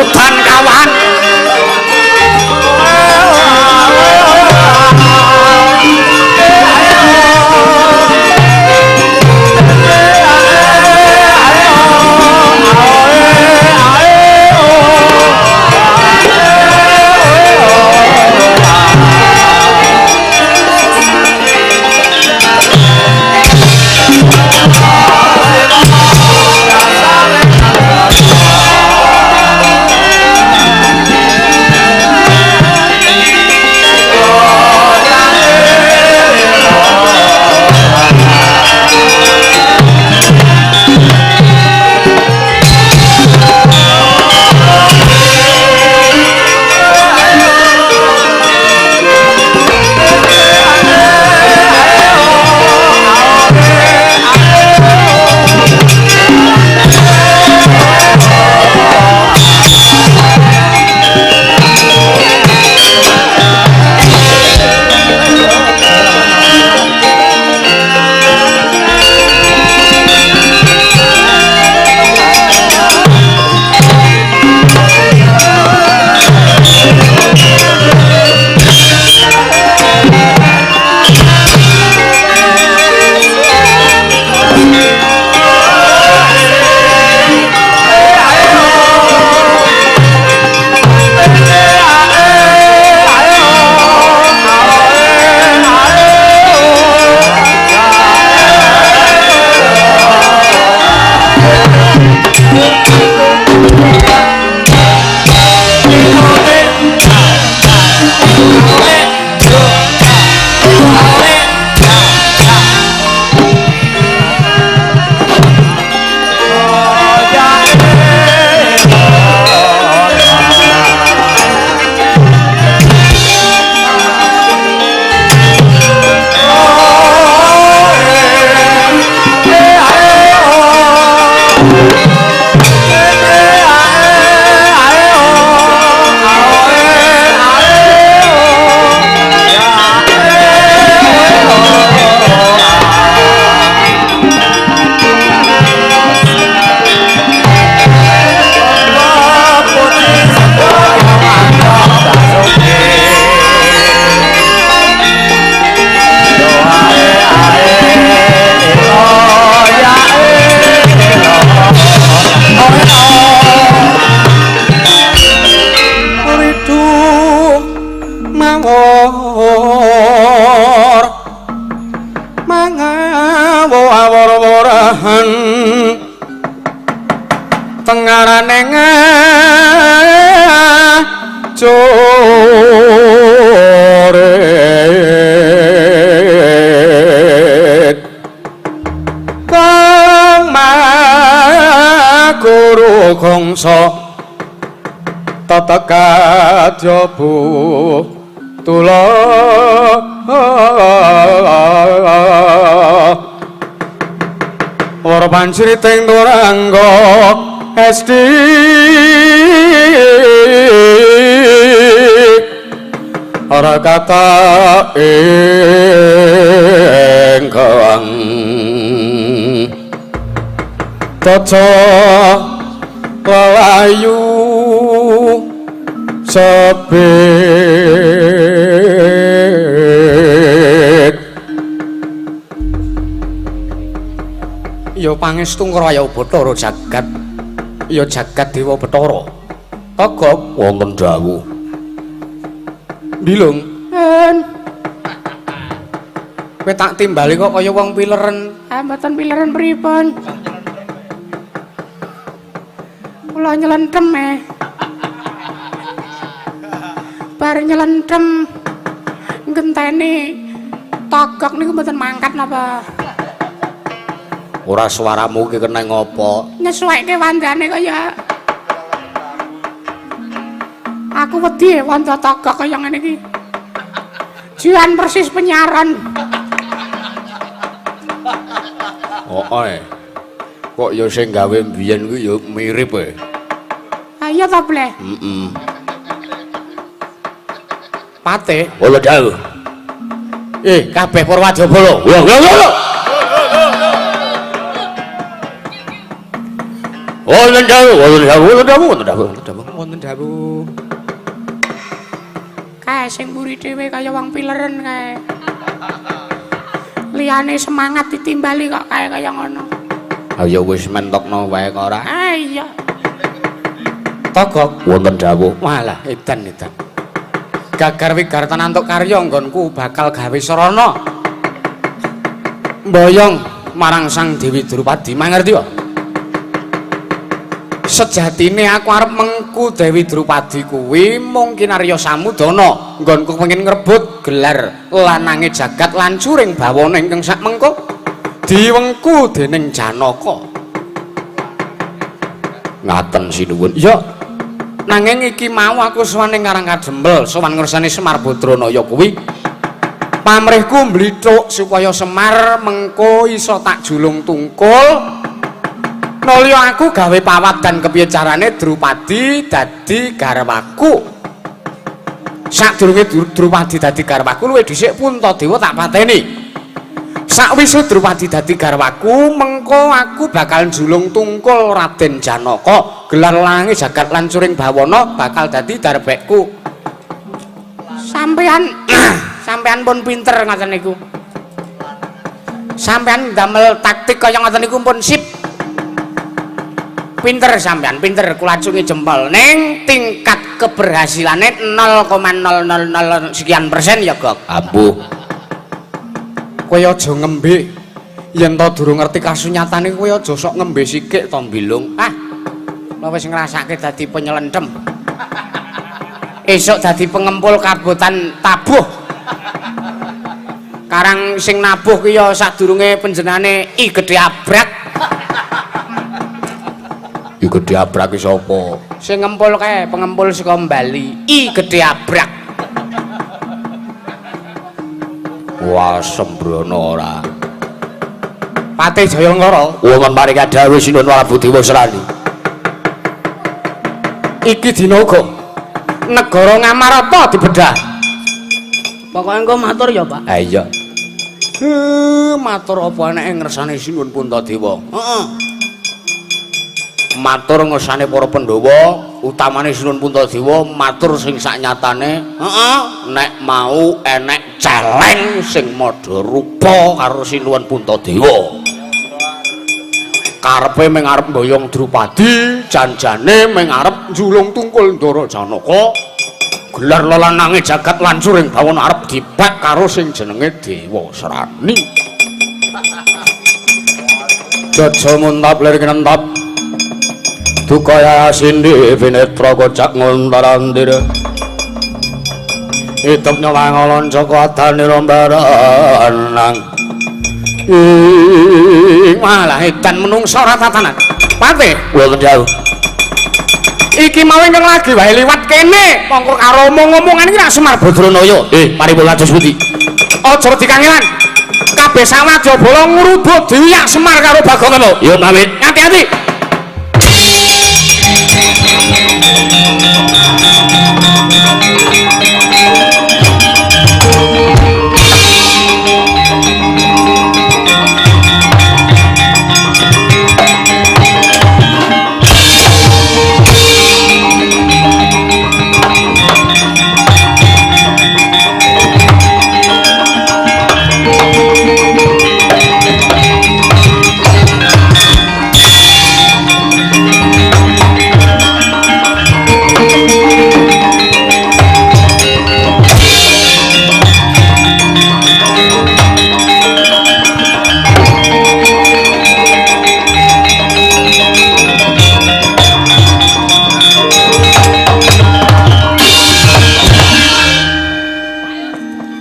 udan kawan tengaraneng coret kang maguru gongso tatekat jobu tula ora pancriting turangga esti ora kata engkang taca layu sepit ya pangestu ngraya Bathara jagat ya jagat Dewa Bathara togok wonten dawuh bilung kowe tak timbali kok kaya wong pileren mboten pileren pripun kula nyelentem bar nyelentem ngenteni togok niku mboten mangkat napa ora suaramu ki kena ngopo nyesuweke wandane kaya aku wedi wanda togok kaya ngene iki jian persis penyaran kok ya sing gawe mbiyen ku ya mirip iya ta Bleh Pate ora dawuh kabeh Purwajabala Wonten dawuh, wonten dawuh, wonten dawuh, wonten dawuh, wonten dawuh. Kae sing mburi dhewe kaya wong pileren kae. Liyane semangat ditimbali kok kae kaya ngono. Ayo wis mentokno wae kok ora. Ah iya. Togok wonten dawuh. Walah edan. Gagar wigartan antuk karya nggonku bakal gawe sarana. Mboyong marang Sang Dewi Drupadi mangerti kok. Sejatine aku arep mengku Dewi Drupadi kuwi mung kinarya samudana nggonku pengin ngrebut gelar lanange jagat lancuring bawana ingkang sak mengko diwengku dening Janaka. Ngaten sinuwun. Ya. Nanging iki mau aku suwane ngarang kadempel sowan ngursane Semar Badranaya kuwi pamrihku mblithuk supaya Semar mengko iso tak julung tungkul nalya aku gawe pawat dan kepiye carane Drupadi dadi garwaku. Sadurunge Drupadi dadi garwaku luwih dhisik Puntadewa tak pateni. Sakwise Drupadi dadi garwaku mengko aku bakal julung tungkul Raden Janaka. Gelar lanange jagat lancuring bawana bakal dadi darbekku. Sampean pun pinter ngoten niku. Sampean damel taktik kaya ngoten niku pun sip. Pinter sampean, pinter kula acungi jempol. Ning tingkat keberhasilane 0,000 sekian persen ya, Gok. Ampuh. Kowe aja ngembe. Yen to durung ngerti kasunyatane kowe aja sok ngembe sikik to mbilung. Kowe wis ngrasake dadi penyelendhem. Esuk dadi pengempul kabotan tabuh. Karang sing nabuh ki ya sadurunge panjenengane I Gedhe Abrak. I Gedhe Abrak ki sapa? Sing ngempul kae, pengempul saka Bali, I Gedhe Abrak. Wah, sembrono ora. Patih Jayanggara, wonten paring dawuh Sinuwun Prabu Dewa Serani. Iki dina uga negara Ngamarata dibedah. Pokoke engko matur ya, Pak. Ha iya. Matur apa enake ngersane Sinuwun Puntadewa? Heeh. Matur ngersane para Pandhawa, utamane Sinuwun Puntadewa, matur sing saknyatane. Heeh, nek mau enek celeng sing madha rupa karo Sinuwun Puntadewa. Karepe mung arep mboyong Drupadi, janjane mung arep njulung tungkul Ndara Janaka. Gelar lanange jagat lancuring bawana arep dibak karo sing jenenge Dewa Serani. Jaja muntap lir kinentap. Dukaya sindi pinetra kocak ngontarandir. Hidup nyawang Joko adane rombaran. Malah edan menungsa ora tatanan. Patih, wonten dawuh. Iki mau ingkang lagi wae liwat kene, mongko karo omong-omongan iki ra Semar Badranaya. Mari bola dos pundi? Aja dikangelan. Kabeh sawadya bola ngrubut diyak Semar karo Bagong. Ya pamit. Hati-hati.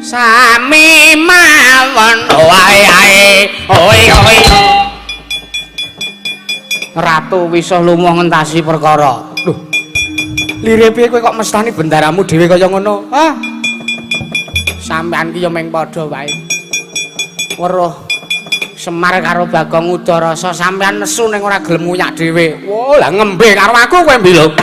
Sami mawon wae oi. Ratu wisuh lumah ngentasi perkara. Lho. Lire piye kowe kok mestani bendaramu dhewe kaya ngono? Hah? Sampeyan ki ya meng padha wae. Weruh Semar karo Bagong Udarasa sampeyan nesu ning ora gelem nguyak dhewe. Wah, lah ngembe karo aku kowe mbiluk.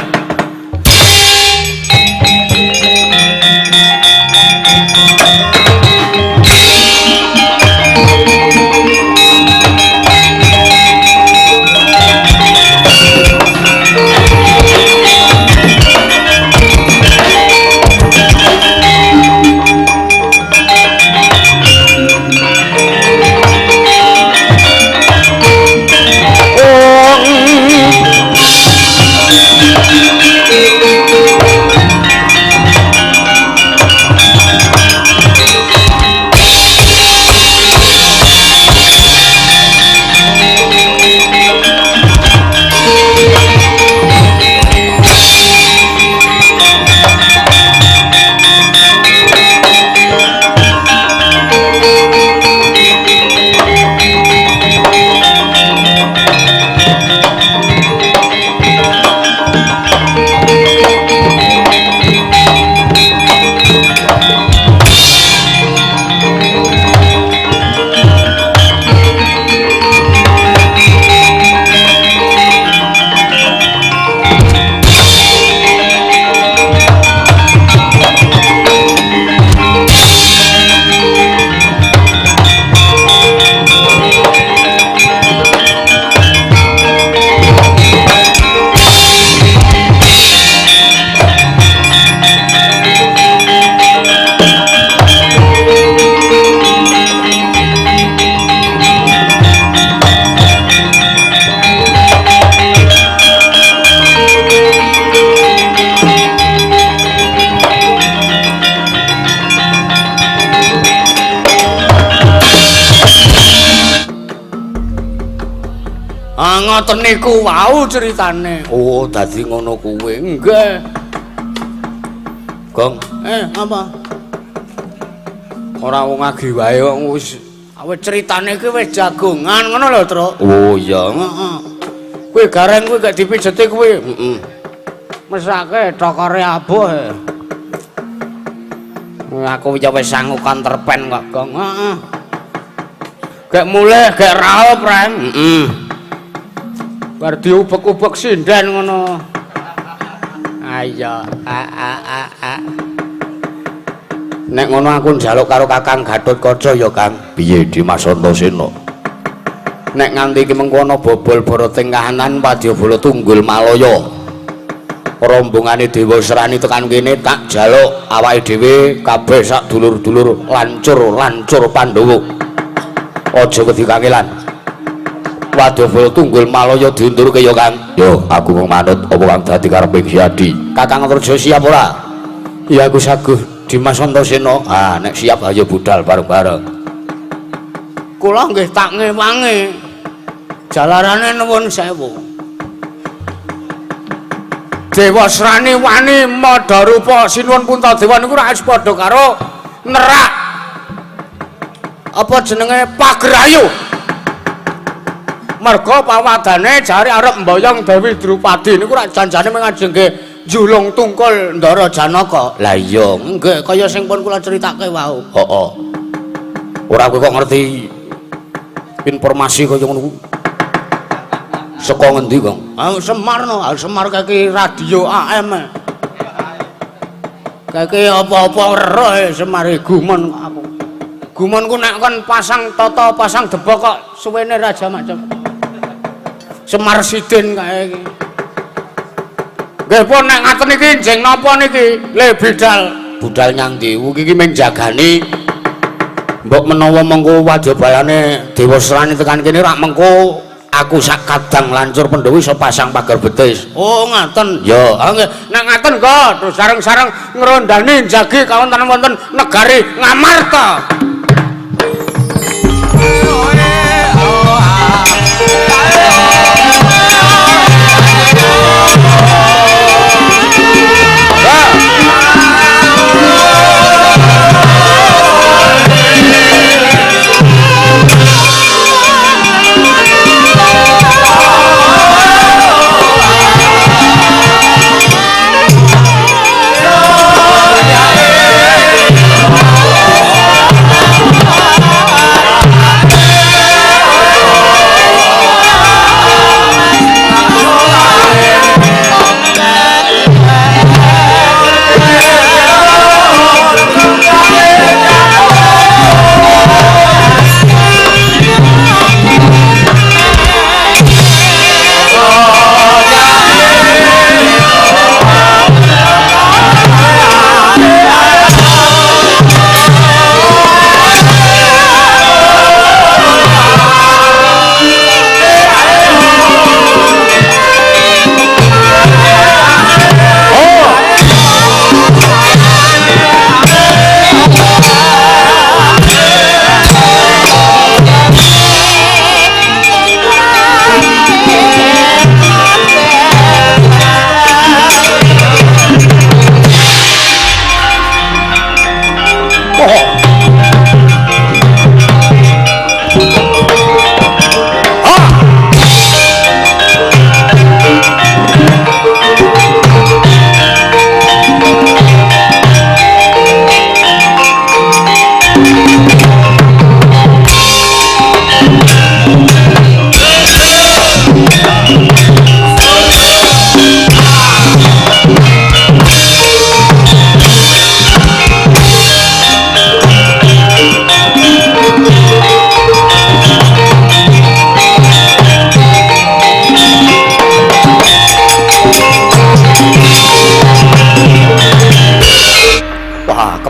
ngoten niku wau ceritane. Oh, dadi ngono kuwi. Nggih. Gong, Apa? ora wong agi wae kok wis Awit ceritane iki wis jagongan ngono lho, Truk. Oh iya. Heeh. Kuwi gareng kuwi gak dipijeti kuwi. Heeh. Mesake cokore abuh. Aku ya wis sangu konterpen kok, Gong. Heeh. Gek mulih, gek raup, Ren. Heeh. Bar diubek-ubek sinden ngono. Ayo, Nek ngono aku njaluk karo Kakang Gatotkaca ya, Kang. Piye Dimas Antasena? Nek nganti iki mengko ana bobol Barating kahanan Wadyabala Tunggul Malaya. Rombongane Dewa Serani tekan kene tak jaluk awake dhewe kabeh sak dulur-dulur lancur Pandhawa. Aja wedi kangelan. Wadyabala Tunggul Malaya diundurke ya, Kang. Yo, aku mung manut apa kang dadi kareping Hyadi. Kakang Antarja siap ora? Iya aku saguh Dimas Antasena. Ah, nek siap ayo budal bareng-bareng. kula nggih tak ngewangi. Jalarane nuwun sewu. Dewa Serani wani Madarupa Sinuwun Puntadewa niku ra padha karo nerak apa jenenge Pagrayu. Merga pawadane jare arep mboyong Dewi Drupadi niku ra janjane mengajengke julung tungkul Ndara Janaka. Lah iya, Nggih, kaya sing pun kula critake wau. heeh. Ora kowe kok ngerti informasi kaya ngono kuwi. Saka ngendi, Kang? Semar no, Semar kaki radio AM. Kaki apa-apa weruh Semar gumun aku. Gumunku nek kon pasang toto, pasang debok kok suwene raja macam. Semar Sidin kae iki. Nggih pun nek ngaten iki jeng napa niki? Le bidal. Budal nyang ndi? Iki mung jagani. Mbok menawa mengko wadyabalane Dewa Serani tekan kene rak mengko aku sak kadang lancur Pandhawa iso pasang pagar betis. Oh ngaten. Ya, nggih. Nek ngaten kok terus sareng-sareng ngrondani jagi kawonten-wonten negari Ngamarta.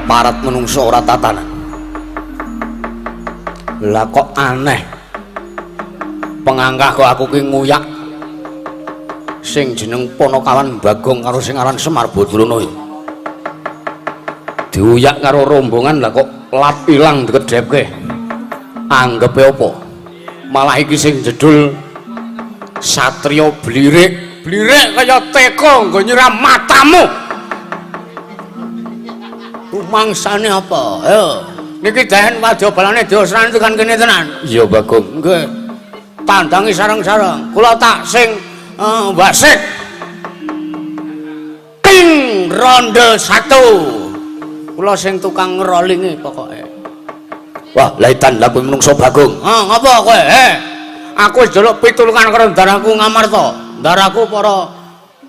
Keparat menungso ora tatanan. Lah kok aneh. Pengangkah kok aku ki nguyak. Sing jeneng Panakawan Bagong karo sing aran Semar Badrana. Diuyak karo rombongan lah kok lap ilang dikedhepke. Anggepe apa? Malah iki sing jedul Satria blirik kaya teko nggo nyiram matamu. Rumangsane apa? Ayo. Niki dahen wadyabalane diosrani tekan kene tenan. Iya, Bagong. Nggih. Tandangi sareng-sareng. Kula tak sing wasit. Ting ronde 1. Kula sing tukang ngerolingi pokoke. Wah, laitan lha kowe menungso Bagong. Ngapa kowe? Aku wis njaluk pitulungan karo ndaraku Ngamarta. Ndaraku para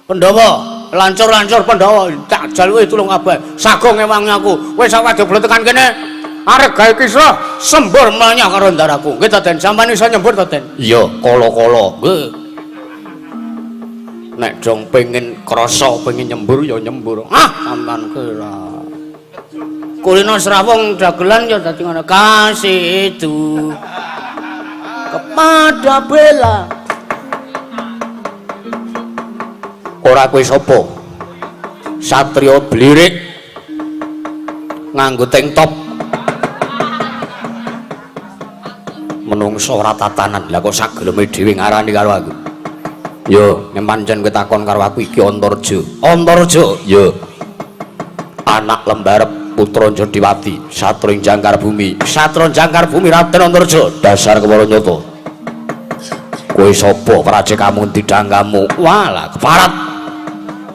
Pandhawa, lancur-lancur Pandhawa tak jaluke tulung kabeh. Sagong ewangi aku. Wis wadya tekan kene. Arep gawe kisah sembur mlanya karo ndaraku. Nggih to, Den. Sampeyan iso nyembur to, Den? Iya, kala-kala. Nggih. Nek dong pengen krasa, pengen nyembur ya nyembur. Sampeyan kira. Kulino Serawung dagelan ya dadi ngono. Kasih itu kepada Bella. Ora kowe sapa? Satria blirik nganggo tank top. Menungso ora tatanan. Lah kok sageleme dhewe ngarani karo aku. Yo, yen pancen kowe takon karo aku iki Antarja. Antarja? Yo. Anak lembarep putra Jodiwati, satring Jangkar Bumi. Satra Jangkar Bumi Raden Antarja. Dasar kewara nyata. Kowe sapa? Prajekamu didanggamu. Walah, keparat.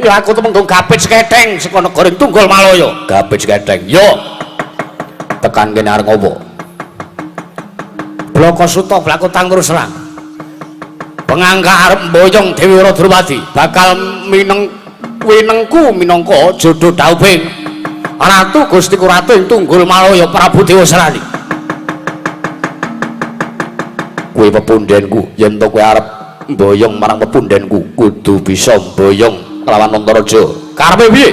Ya aku temenggung Gapit Seketeng saka negara Tunggal Malaya. Gapit Seketeng. Yo. Tekan kene arep ngopo? Bloko Suta blaku tanggur serang. Pengangka arep mboyong Dewi Radrawati bakal winengku minangka jodoh dauping Ratu Gustiku Ratu ing Tunggul Malaya Prabu Dewa Serani. Kuwi pepundhenku, yen to kowe arep mboyong marang pepundhenku kudu bisa mboyong kelawan Antarja. Karepe piye?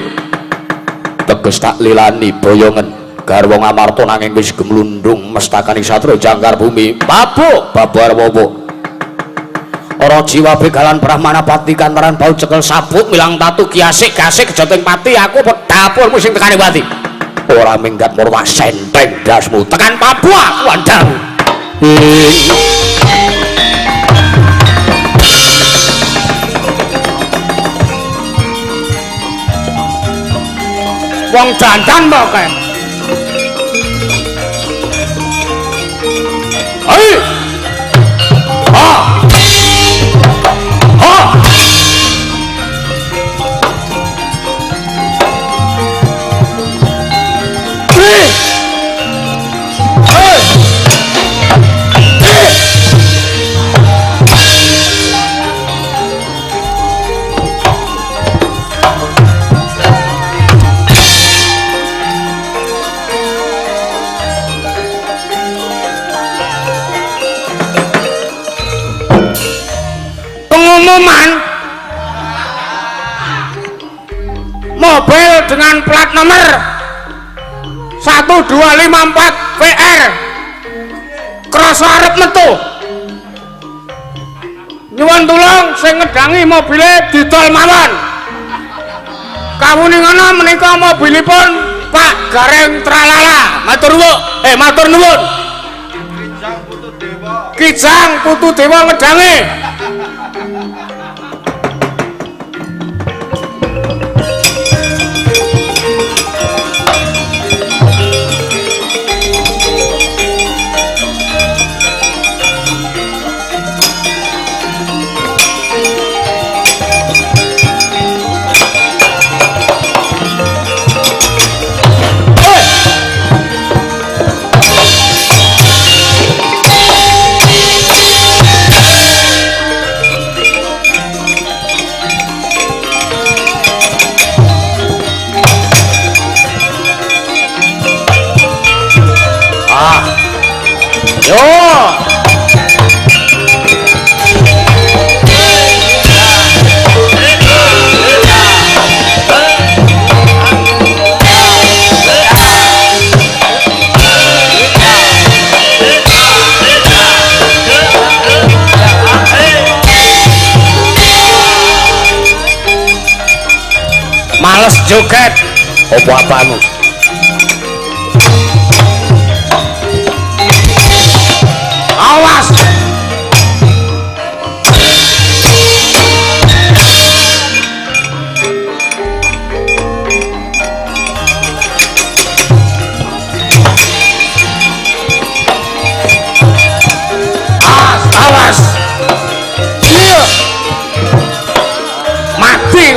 Teges tak lilani boyongen garwa Ngamarta nanging wis gemlundung mestakaning Satria Jangkar Bumi. Babuk babar apa? Ora jiwa begalan Brahmana Pati kantaran bau cekel sabuk milang tatu kiasik gasik kejoting pati aku pedapurmu sing tekane wati. Ora minggat murwah senteng dasmu tekan Papua wandamu. Wong dandan mbok kae. Ayo. Pengumuman mobil dengan plat nomor 1254 VR krasa arep metu. Nyuwun tulung sing ngedangi mobile didol mawon. Kawuningan menika mobilipun Pak Gareng Tralala. Matur nuwun. Matur nuwun. Kijang Putu Dewa ngedangi. Males joget apa-apamu. Awas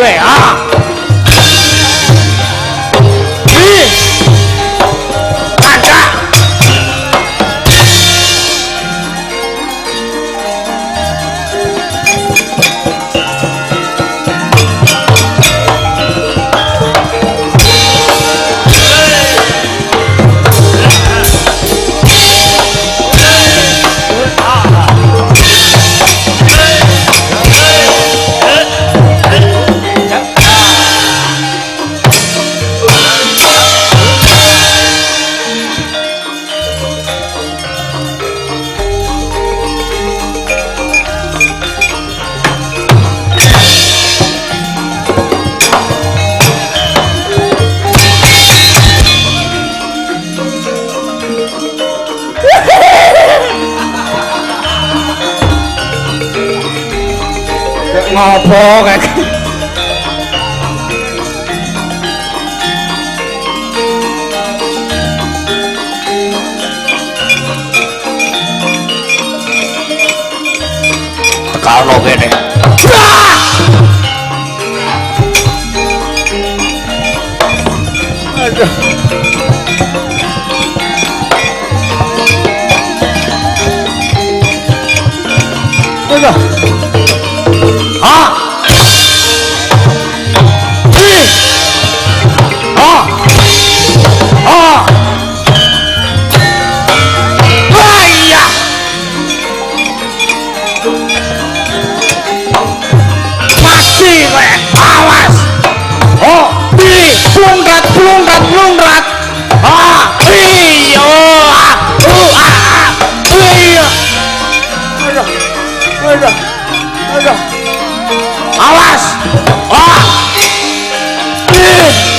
kowe. Ah. Ih. Kaca. Ngopo kayak Tekalno kene. aduh aduh Ah. Ih. Ah. Ah. Waya. Mati kowe. Awas. Oh, pilih plungkat plungkat plungkat. Ah, iya. Iya. aduh aduh aduh Awas. Ah. Ih.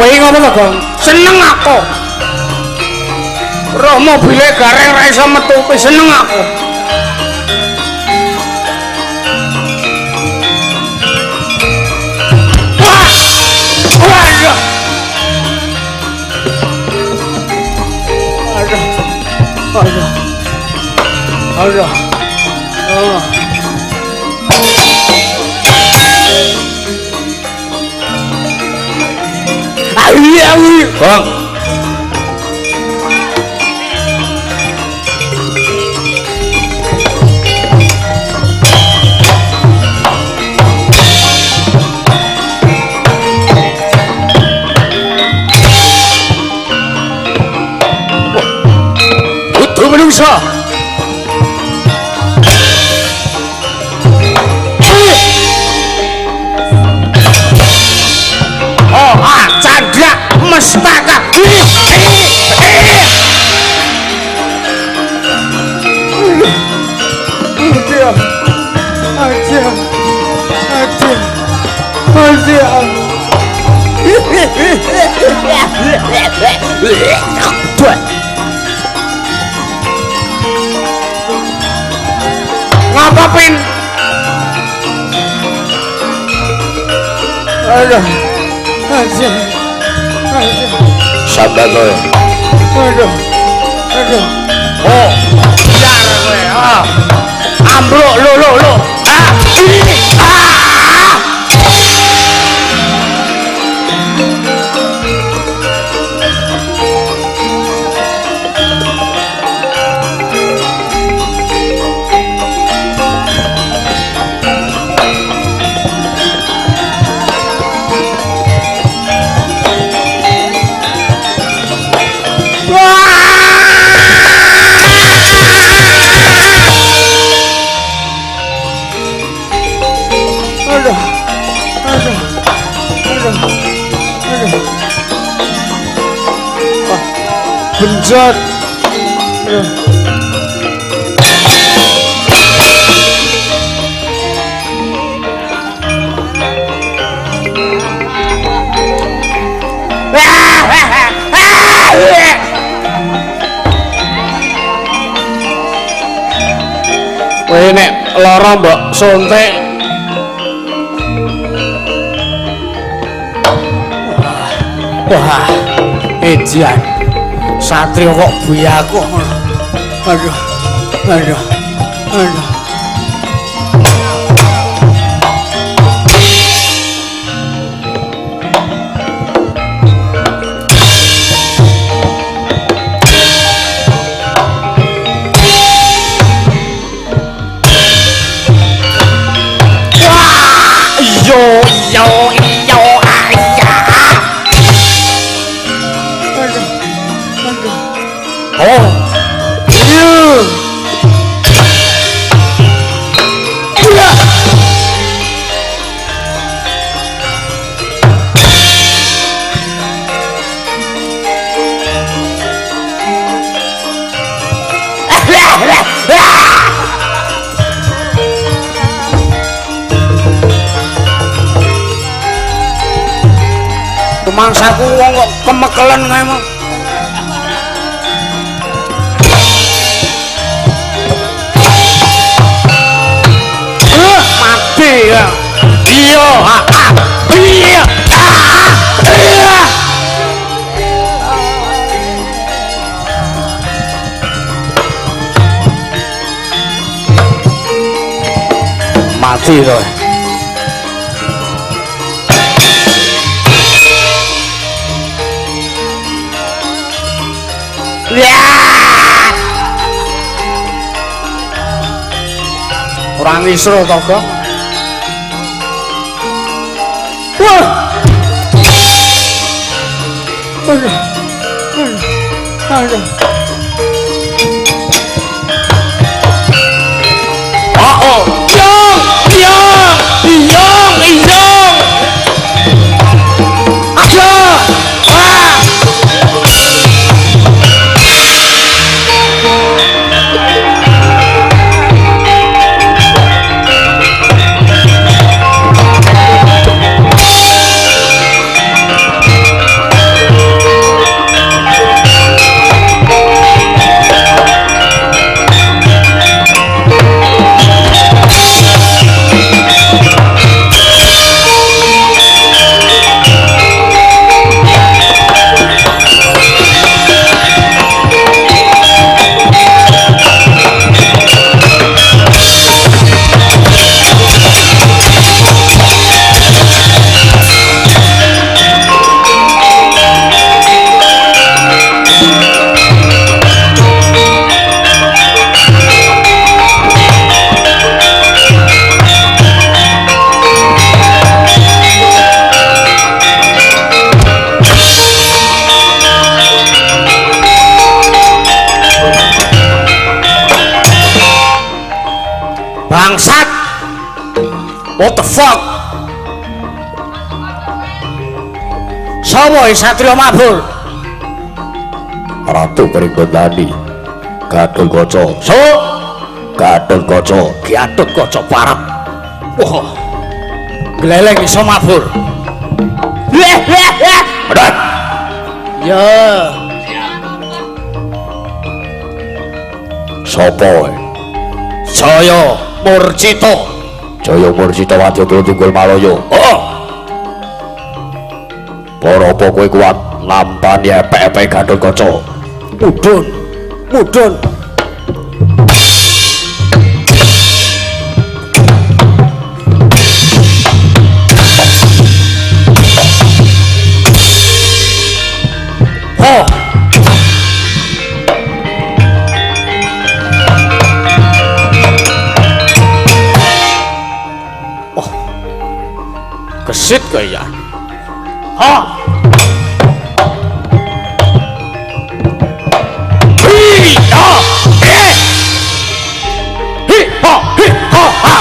kowe ngopo to Gong seneng aku roh mobile gareng ra iso metu seneng aku wah waduh aduh aduh aduh oh Bang. Butuh menungsa. Oh, candra mestaka. Ngapa Pin? Aduh, aduh, aduh, Sabar kowe. aduh, aduh. Oh, Jar kowe, ah. Ambruk lo. Ah, ini. Ah. Benjot. Ah! lara mbok suntik. Wah, ejian. Satrio kok buyaku. Aduh. Aduh. Aduh. Yo yo yo ayah. Aduh. Aduh. Oh. Mangsaku wong kok kemekelen kae mah. Mati ya. Iya, iya. Iya. Mati to. Orang isro to, Gong. Wah. Aduh. Aduh. Oh. Iyong. Aja. Wah. Bangsat. What the fuck? Sawo Satrio Mabur. Ratu Pringgodani. Gatot Kaca. So, Gatot Kaca, Gatot Kaca parep. Wah. Gleleng iso mabur. Berat. Ya. Sopo? Jaya Murcita. Jaya Murcita Wadya Tunggul Malaya. Oh. Para apa kowe kuat nampani epek-epek Gatot Kaca? Mudhun. Oh. Kesit kaya. Ha. Hi ha. Hi ha ha.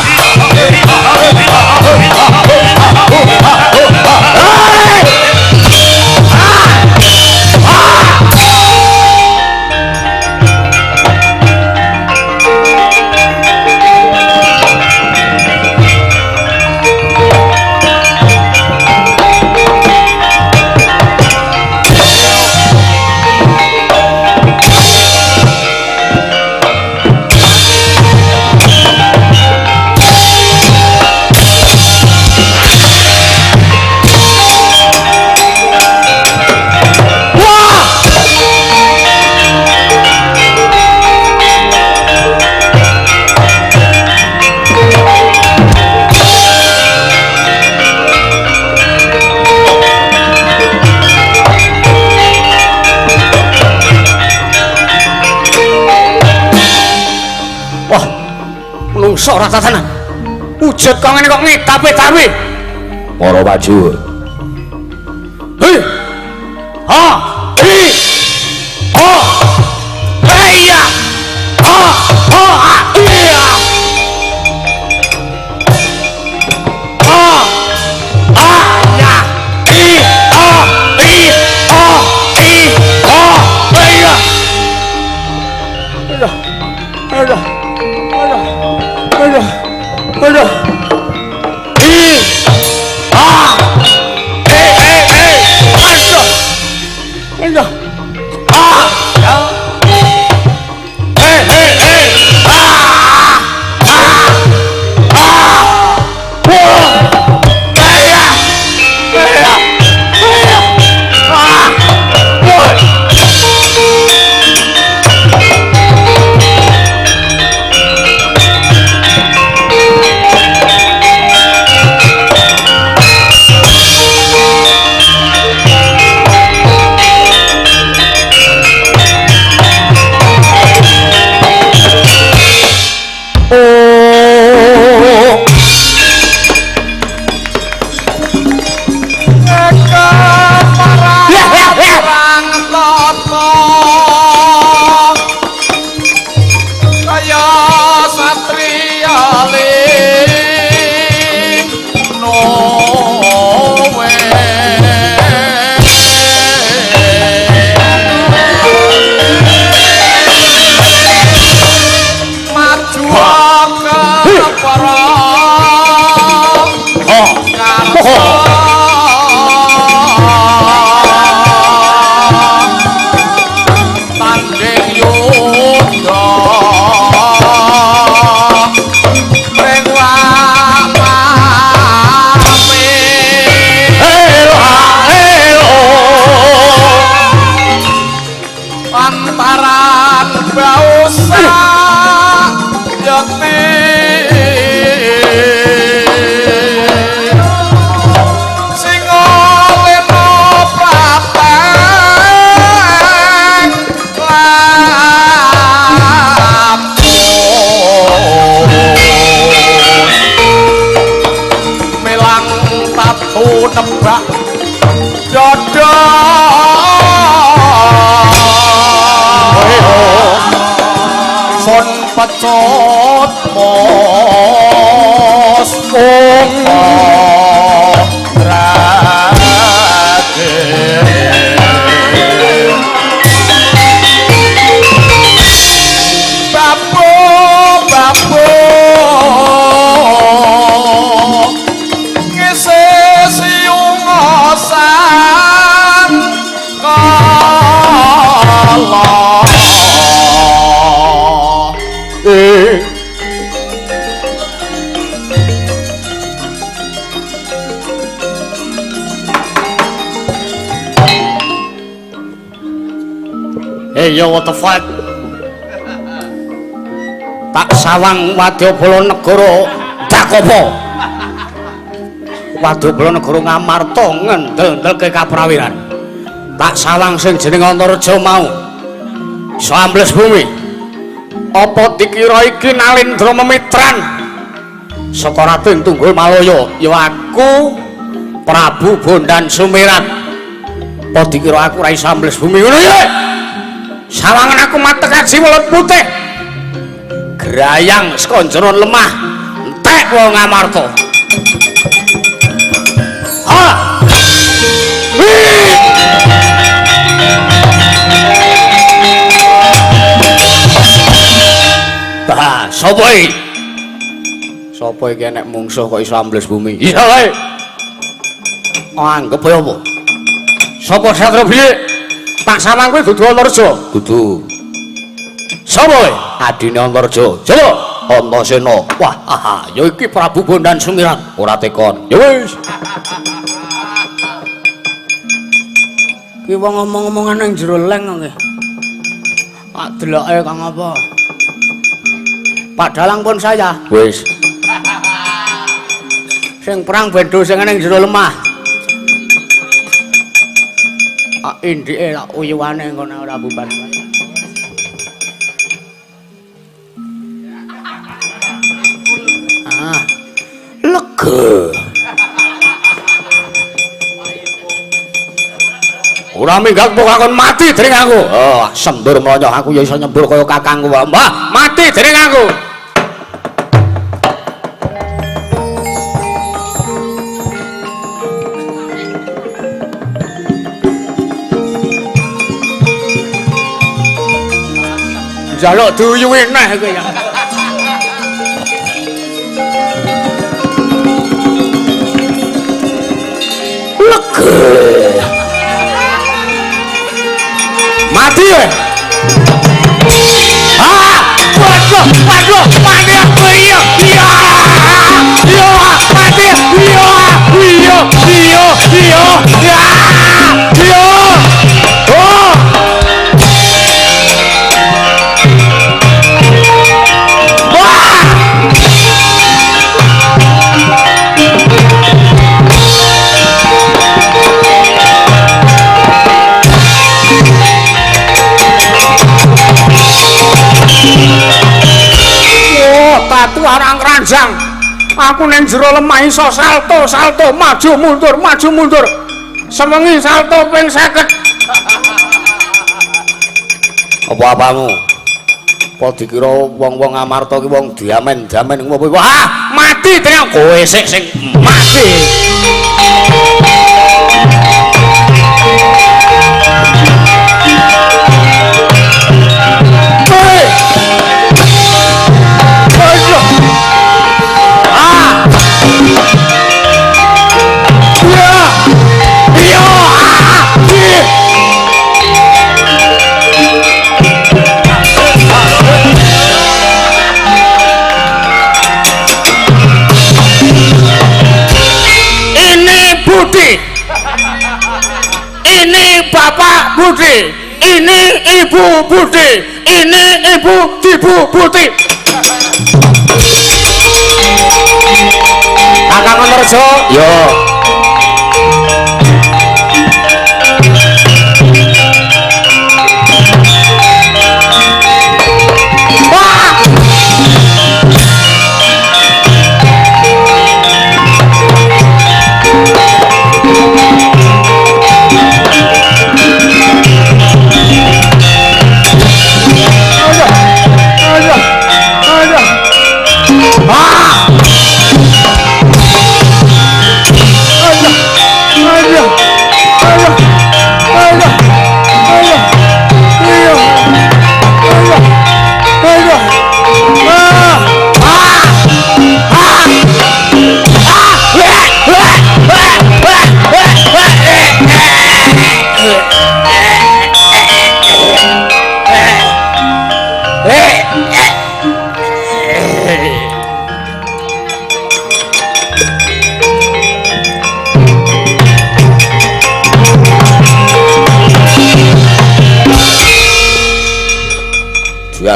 mosok ora tatanan. Wujud kok ngene kok ngetape-tape. Para maju. Hei. Ha. Hei. Ha. Iya. Ha. Ha. Iya. Ha. Ya. I. Ha. I. Ha. I. Ha. Iya. Aduh. Aduh. I. Ha. Aduh. Ah. Ya. Tembak dodo son pecut mos Hey yo, what the fuck? Tak sawang Wadyabala negara Dakopo. Wadyabala negara Ngamarta ngendel-ndelke kaprawiran. Tak sawang sing jeneng Antareja mau. Iso ambles bumi. Apa dikira iki Nalendra Memitran? Saka Ratu ing Tunggul Malaya, ya aku Prabu Bondan Sumirat. Apa dikira aku ra iso ambles bumi ngono ya? Sawangan aku matek aji welut putih. Grayang saka njero lemah entek wong Ngamarta. Ha! Bah, sapa iki? Sapa iki nek mungsuh kok iso ambles bumi? Iso wae. Anggep ya apa? Sapa Satria Bilik? Tak samang kuwi dudu Antareja. Dudu. Sapa kowe? Adine Antareja. Coba Antasena. Wah, ya iki Prabu Bondan Sumirat. Ora tekon. Ya wis. Ki wong ngomong-ngomongan nang jero leng kok. Tak deloke Kang apa? Pak Dalang pun saya. Wis. Sing perang bendo sing ning jero lemah. Indike lak uyuwane ngono ora bubar. Lega. Ora minggat kok kakon mati dening aku. Oh, sembur mlonyoh aku ya iso nyembur kaya kakangku wae. Mbah, mati dening aku. Jaluk duyuwe neh kowe ya. Lega. Mati ya. Waduh, mati aku iya. Iya. Iya, mati. Iya. Iya. Iya. Iya. Iya. Oh. Batu arang keranjang. Aku ning jero lemah iso salto maju mundur. Semengi salto ping 50. Apa-apamu? Apa dikira wong-wong Amarta ki wong diamen-damen ngopo? Wah, mati tenan kowe sing mati. Ini Bapak Budi, ini Ibu Budi, ini Ibu Budi. Kakang Antarjo, yo.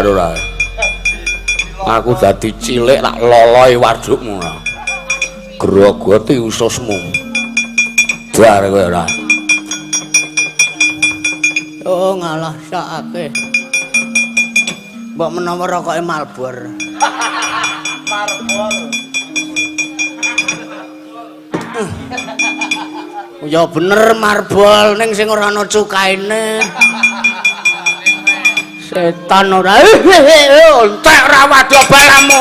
Ora. Aku dadi cilik tak loloi wadukmu. Grogoti ususmu. Bar kowe ora. Oh ngalah sakake. Mbok menawa rokoke Marlbor. Marlbor. Ya bener Marlbor ning sing ora ana cukaine. Setan ora entek ra wadya balamu.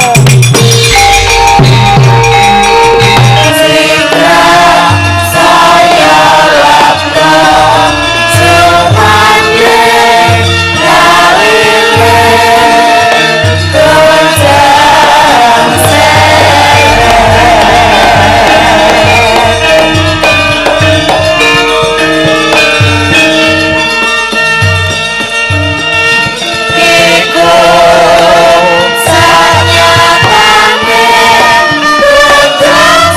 Saya lapna semane dalile gonjang sanyatane putra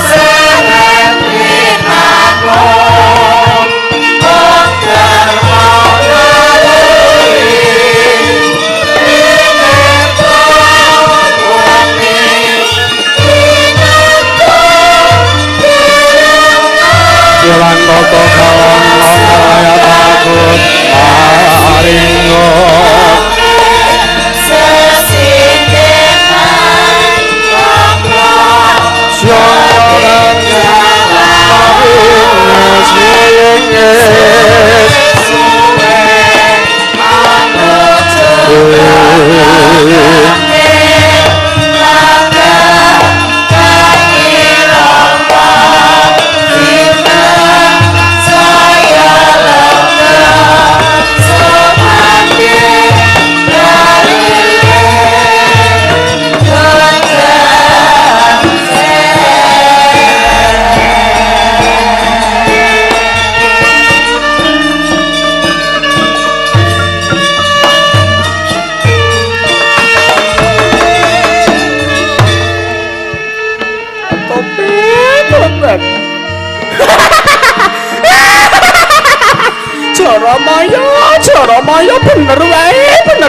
Jaramaya bener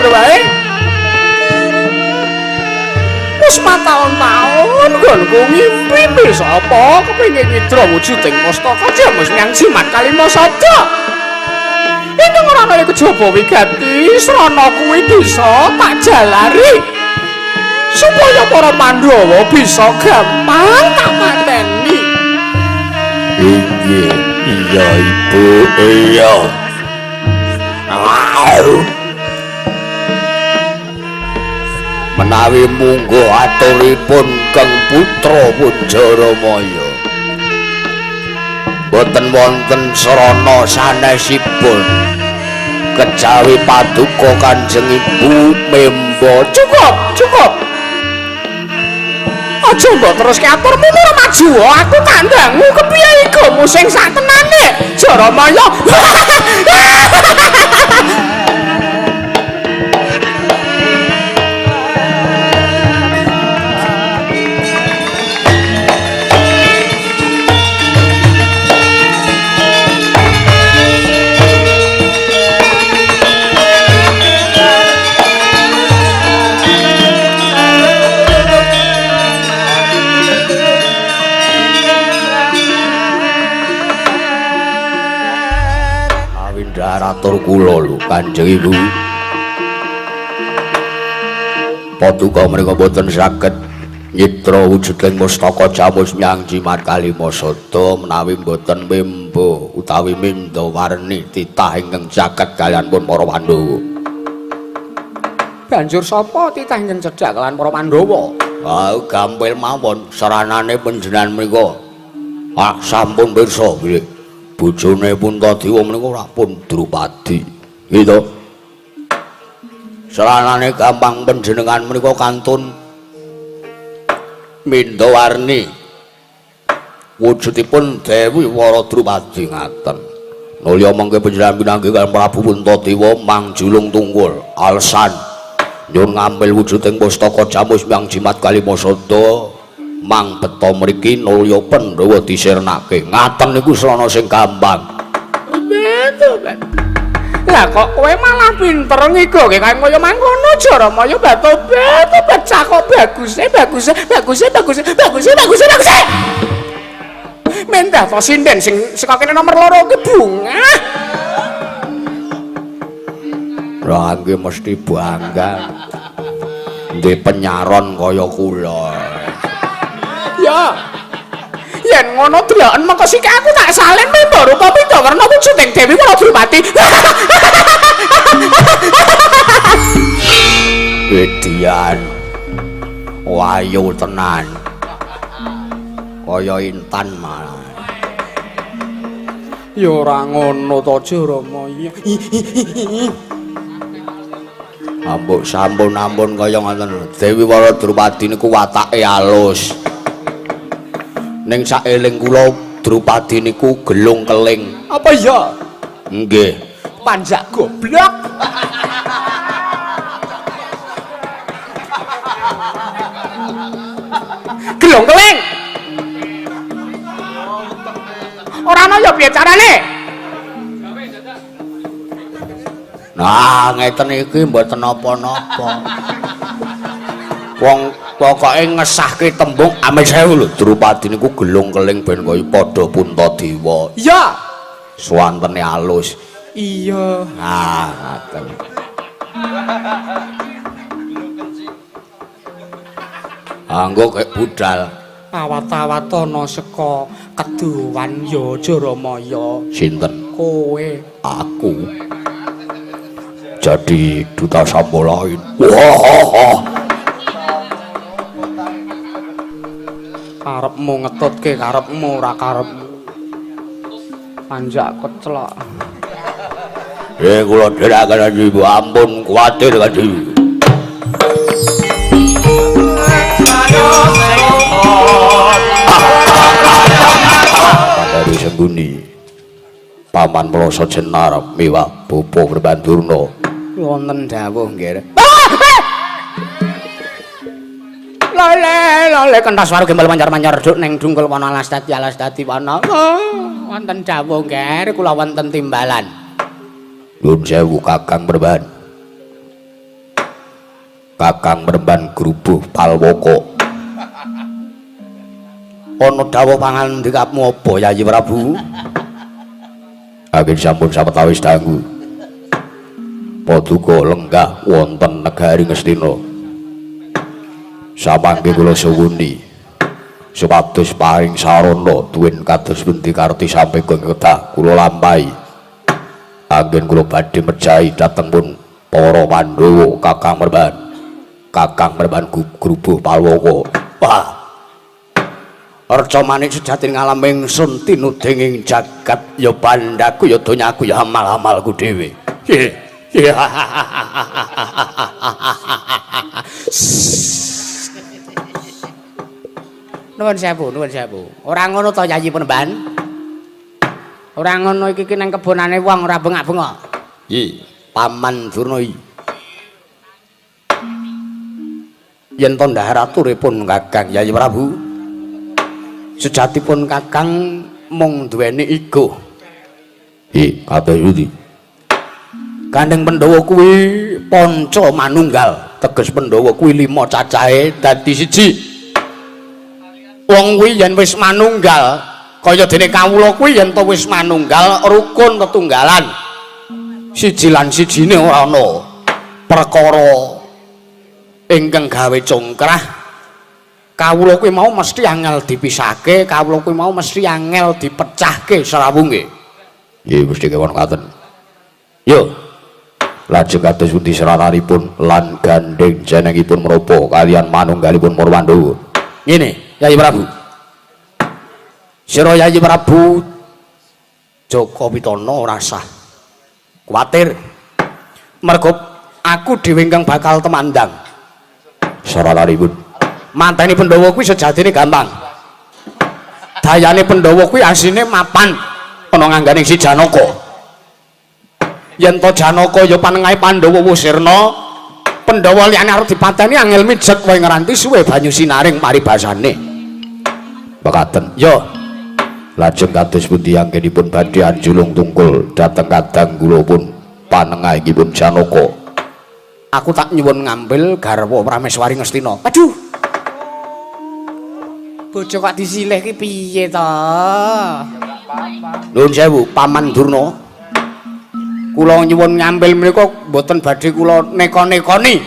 wae. Wis mataun-taun nggonku ngimpi bisa apa kepengin nyidra wujuding mustaka Jamus Myang Jimat Kalimasada. Ing ora ana kejaba wigati srana kuwi bisa tak jalari supaya para Pandhawa bisa gampang tak pateni. Inggih, iya Ibu, iya. Menawi munggo aturipun Kang Putra Jaramaya. Boten wonten srana sanesipun kejawi paduka Kanjeng Ibu Memba. Cukup. Aja mbok terus aturmu ora maju. Aku tak ndangu kepiye igamu sing sak tenane. Jaramaya. Atur kula lho Kanjeng Ibu. Paduka mriku boten saged nyitra wujuding mustaka Jamus Myang Jimat Kalimasada menawi boten Memba utawi Mindawarni titah ingkang jagat kaliyan pun para Pandhawa. Banjur sapa titah ingkang cedhak kaliyan para Pandhawa? Gampil mawon saranane panjenengan mriku. Sampun pirsa bilih. Bojone Puntadewa menika ora pun Drupadi. Gitu. Saranane gampang panjenengan menika kantun Mindawarni. Wujudipun Dewi Wara Drupadi ngaten. Nulya mangke panjenengan pinanggih kaliyan Prabu Puntadewa mangjulung tunggul alesan nyuwun ngambil wujuding pustaka Jamus Myang Jimat Kalimasada. Mang beta mriki nulya Pandhawa disirnake. Ngaten niku srana sing gampang. Betul. Lah kok kowe malah pinter ngigake kaya mangkono Jaramaya beto-beto pecah kok baguse. Mendah to sinden sing saka kene nomor 2 ki bunga. Lah nggih mesti bangga. Ndek penyaron kaya kula. Ya. Yen ngono delaken mengko sik aku tak salin Memba rupa Mindawarna wujuding Dewi Wara Drupadi. Wedian. Wayu tenan. Kaya intan malah. Ya ora ngono to Jaramaya. Sampun kaya ngoten. Dewi Wara Drupadi niku watake alus. Ning saeling kula Drupadi niku gelung keling. Apa ya? Nggih. Panjak goblok. Gelung keling. Ora ana ya piye carane? Nah, ngeten iki mboten napa-napa. Wong pokoke ngesahke tembung ame sewu lho Drupadi niku gelung keling ben kaya padha Puntadewa. Iya. Swantene alus. Iya. Ah, ngaten. Anggo kek budal. Awat-awat ana saka keduwan ya Jaramaya. Sinten? Kowe. Aku. Jadi duta Sambalain. Wah. Karepmu ngetutke karepmu ora karepmu. Panjak kecelok. Kula dherekaken Ibu ampun kuwatir Kanjeng. Padari sembuni. Paman Plasa Jenar miwah Bopo Kerbandurna. Wonten dawuh nggih. Lale kentas waru gembal manjar-manjar duk ning dungkul wana alas dadi wana. Wonten dawuh nggih kula wonten timbalan. Nuwun sewu Kakang Merban. Kakang Merban Grubuh Palwaka. Ana dawuh pangandikamu apa Yayi Prabu? Anggen sampun sawetawis dangu. Paduka lenggah wonten negari Ngastina. Samangke kula suwuni supados paring sarana tuwin kados pundi karti sampe kedah kula lampahi. Anggen kula badhe mejahi dhateng pun para Pandhawa Kakang Merban. Kakang Merban Grubuh Palwaka. Wah. Arca manik sejatine ngalam ingsun tinuding ing jagat ya bandhaku ya donyaku ya amal-amalku dhewe. Nuwun sewu, nuwun sewu. Ora ngono to Yayi Merban? Ora ngono iki nang kebonane wong ora bengak-bengok. Nggih, Paman Durna iki. Yen to ndaharaturipun Kakang Yayi Prabu, sejatipun Kakang mung duweni ego. Kados pundi? Kandheng Pandhawa kuwi panca manunggal, teges Pandhawa kuwi 5 cacahe dadi siji. Wong kuwi yen wis manunggal, kaya dene kawula kuwi yen to wis manunggal rukun tetunggalan. Siji lan sijine ora ana perkara ingkang gawe congkrah. Kawula kuwi mau mesti angel dipisahke, kawula kuwi mau mesti angel dipecahke sarawunge. Nggih, mesti kewon ngaten. Yo. Lajeng kados pundi seratanipun lan gandeng jenengipun menapa kalian manunggalipun para Pandhawa. Ngene, Yayi Prabu. Sira Yayi Prabu Jaka Pitana ora usah kuwatir. Mergo aku dhewe ingkang bakal temandang. Seratanipun manteni Pandhawa kuwi sejatine gampang. Dayane Pandhawa kuwi asine mapan ana ngangganing si Janaka. Yen to Janaka ya panengahe Pandhawa Wusirna, Pandhawa liyane arep dipateni angel mijet wae ngeranti suwe banyu sinaring paribasane. Mekaten. Ya. Lajeng kados pundi anggenipun badhe anjulung tungkul dhateng kadang kula pun panengahipun Janaka. Aku tak nyuwun ngambil garwa Prameswari Ngastina. Aduh. Bojo kok disilih ki piye to? Nuwun sewu Paman Durna. Kula nyuwun ngambil menika mboten badhe kula neka-nekoni.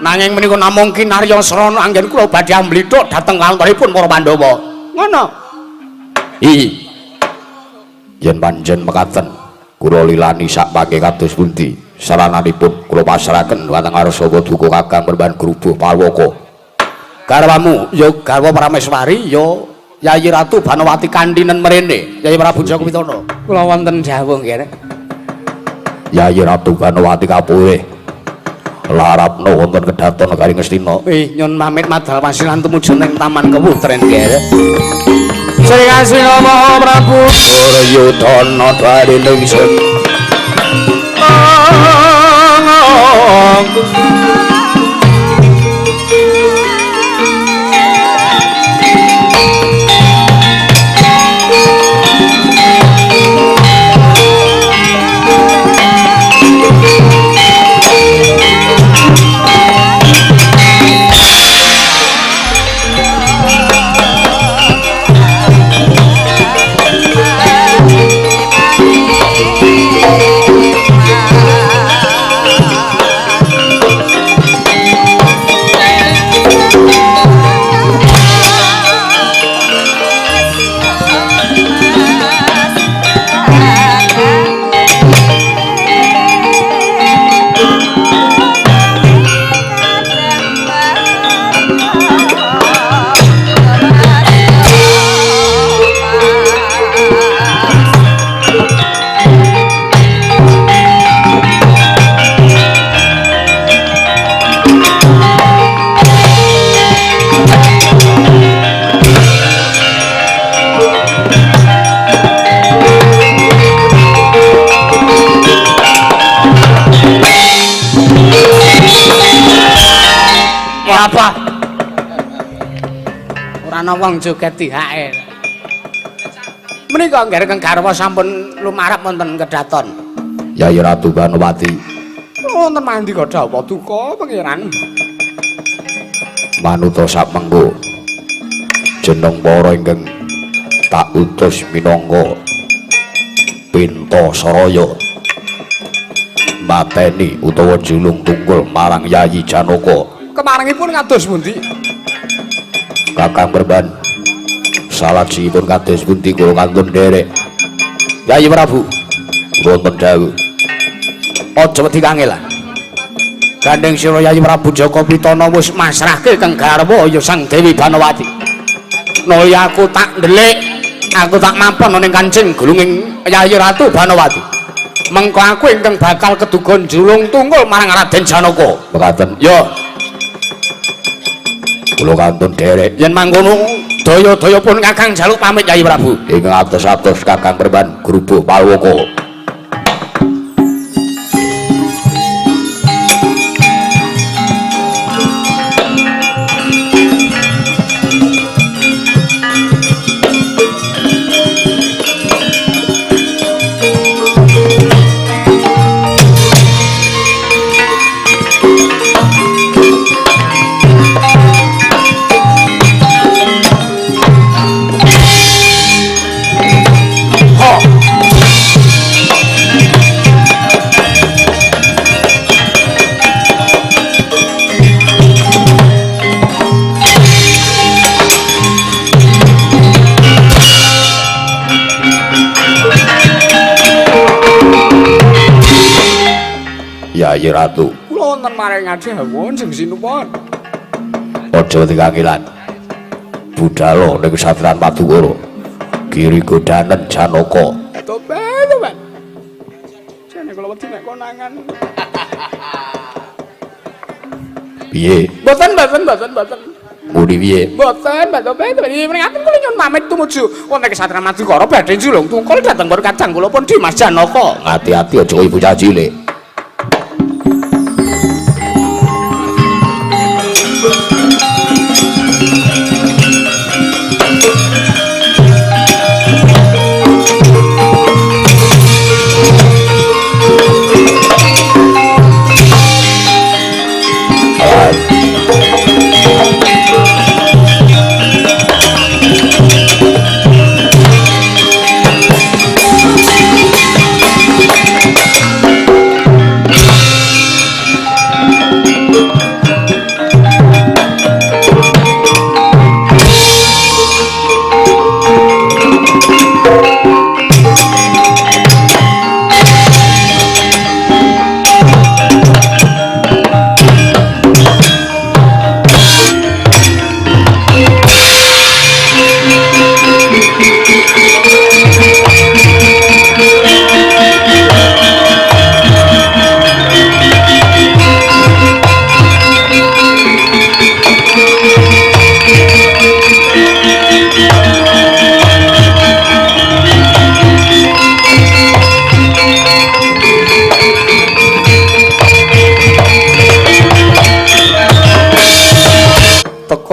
Nanging menika namung kinarya srana anggen kula badhe amblithuk dhateng kantoripun para Pandhawa. Ngono. Ii. Yen panjen mekaten kula lilani sak pangke kados pundi sarananipun kula pasrahaken dhateng ngarsa duka Kakang Merban Grubuh Palwaka. Garwamu ya garwa Prameswari ya Yayi Ratu Banawati Kandhinen mrene, Yayi Prabu Jaka Pitana. Kula wonten dawuh nggih. Yayi Ratu Banawati kapulih larapna wonten kedaton negari Ngastina. Nyun pamit madal pasilan tumuju ning Taman Kewutren nggih. Sri Kasih Maha Prabu Duryudana darining sun. Apa? Ora ana wong joget tihake. Menika nggih garwa sampun lumarap wonten kedaton. Yayi Ratu Banowati. Wonten mandika dawuh duka pangeran. Manuta sapengko jeneng para ingkang tak utus minangka Pinto Saraya mateni utawa julung tunggul marang Yayi Janaka. Kemarengipun kados pundi? Kakang Perban salajengipun kados pundi kula kantun derek. Yayi Prabu wonten dawuh aja wedi kangelan. Gandeng sira Yayi Prabu Jaka Pitana wis masrahke kang garwa ya Sang Dewi Banowati. Nuli aku tak ndelik, aku tak mampun ning kancing gulunging Yayi Ratu Banowati. Mengko aku ingkang bakal kedugon julung tunggul marang Raden Janaka. Mekaten. Ya. Kula kantun derek yen mangkono daya-daya pun Kakang jaluk pamit Yayi Prabu. Ingkang atos-atos Kakang Perban Grubuh Palwaka. Yayi Ratu. Kula wonten maring dawuh jeneng sinupun. Aja wedi kangelan. Budhalo ning Satran Padukara. Giri Godanen Janaka. Tobat. Jane kula wedi nek konangan. Piye? Boten. Muni piye? Boten. Ngaten kula nyuwun pamit tumuju wonten Kesatria Madukara badhe julung tungkul dhateng para kadang kula pun Dimas Janaka. Hati-hati aja kaya bocah cilik.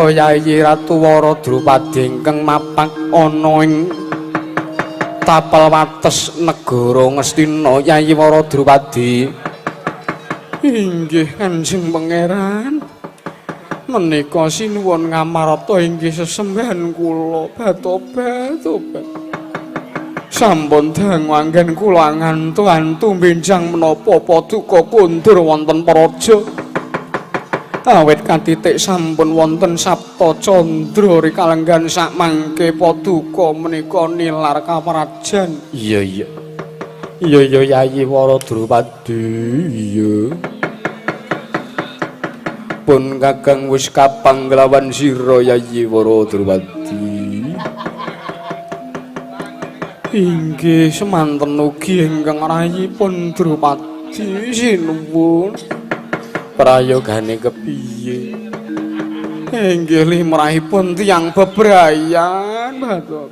Yayi Ratu Wara Drupadi ingkang mapak ana ing tapel wates negara Ngastina. Yayi Wara Drupadi inggih Kanjeng Pangeran, menika sinuwun ngamarta inggih sesembahan kula batobat. Sampun dangu anggen kula ngantu-antu benjang menapa paduka kundur wonten praja. Awit katitik sampun wonten Sabta Candra rikalenggan sakmangke paduka menika nilar kaprajan. Iya Yayi Wara Drupadi. Iya. Pun Kakang wis kapanglawan sira Yayi Wara Drupadi. Inggih semanten ugi ingkang rayipun Drupadi sinuwun. Prayogane kepiye? Inggih limrahipun tiyang bebrayan, Bapak.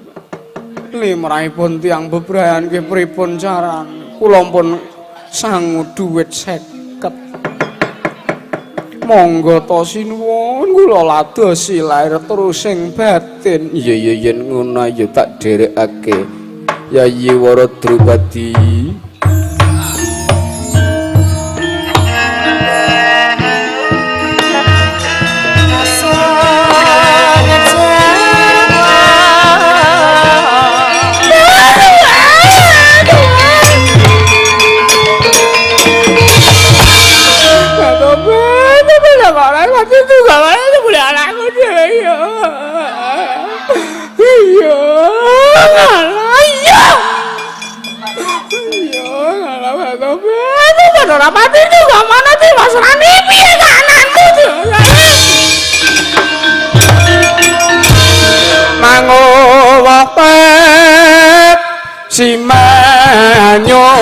Limrahipun tiyang bebrayan nggih pripun carane? Kula pun sangu dhuwit 50. Monggo to sinuwun kula ladosi lair terus ing batin. Iya yen ngono ya tak dherekake. Yayi Wara Drupadi. Rapati iki gak mana ti Mas Rani piye kananmu ti? Mangowo pep si manyoro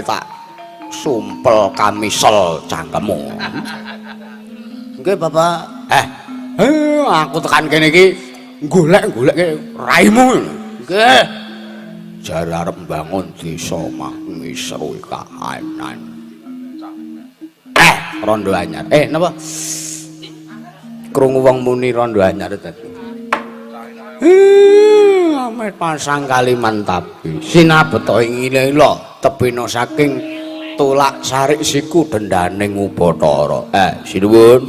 tak sumpel kamisel cangkemmu. Nggih, Bapak. Aku tekan kene iki golek-golek raimu. Nggih. Jar arep mbangun desa Mangisru kahanan. Rondo anyar. Napa? Krungu wong muni rondo anyar dadi. Amet pasang Kalimantan. Sinabeta ing ila tebena saking tulak sarik siku dendaning Ubathara. Sinuwun.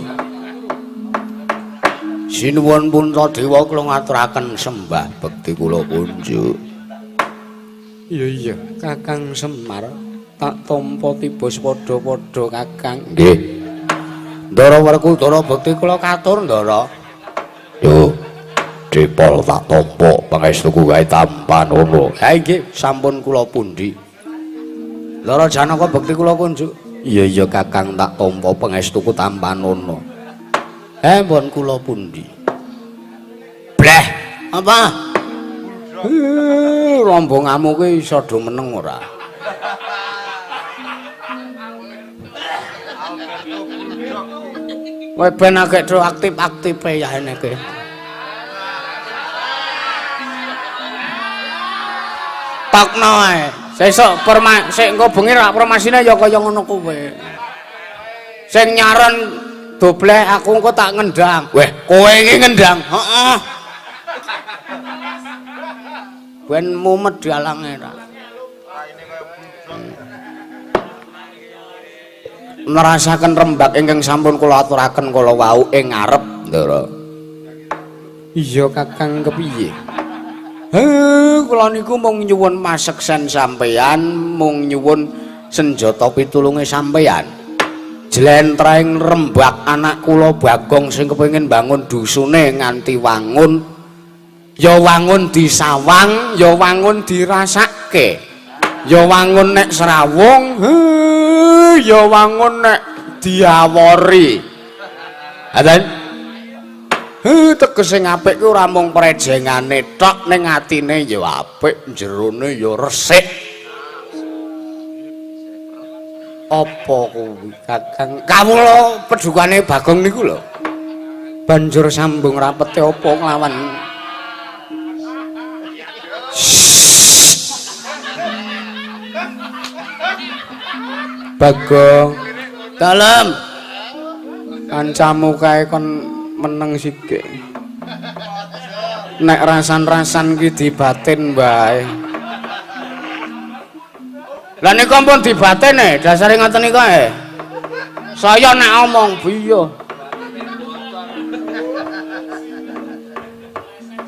Sinuwun Puntadewa kula ngaturaken sembah bekti kula kunjuk. Iya, Kakang Semar. Tak tampa tiba padha-padha Kakang. Nggih. Ndara Werkudara bekti kula katur, Ndara. Yo. Dipol tak tampa pangestuku gawe tampan ngono. Ha nggih, sampun kula pundi. Ndara Janaka bekti kula kunjuk. Iya Kakang tak tampa pangestuku tampan ngono. Pun kula pundi. Bleh, apa? Rombonganmu ki iso do meneng ora? Kowe ben agek do aktif-aktif ya ene ki. Tokno ae. Sesuk sik engko bengi rak promasine ya kaya ngono kuwi. Sing nyaron dobleh aku engko tak ngendang. Weh, kowe iki ngendang. Heeh. Ben mumet dialange ra. Nerasaken rembag ingkang sampun kula aturaken kala wau ing ngarep, Ndara. Iya Kakang kepiye? Kula niku mung nyuwun maseksen sampeyan, mung nyuwun senjata pitulunge sampeyan. Jlentreng rembag anak kula Bagong sing kepengin bangun dusune nganti wangun. Ya wangun disawang, ya wangun dirasake. Ya wangun nek serawung, ya wangun nek diawori. Adan tegese apik ku ora mung prejengane tok ning atine ya apik, jerone ya resik. Apa kuwi Kakang? Kawula pedhukane Bagong niku lho. Banjur sambung rapete apa nglawan Bagong. Dalem. Kancamu kae kon meneng sithik. Nek rasan-rasan ki dibatin bae. Lah nika pun dibatine, dasare ngoten nika Saya nek omong biya.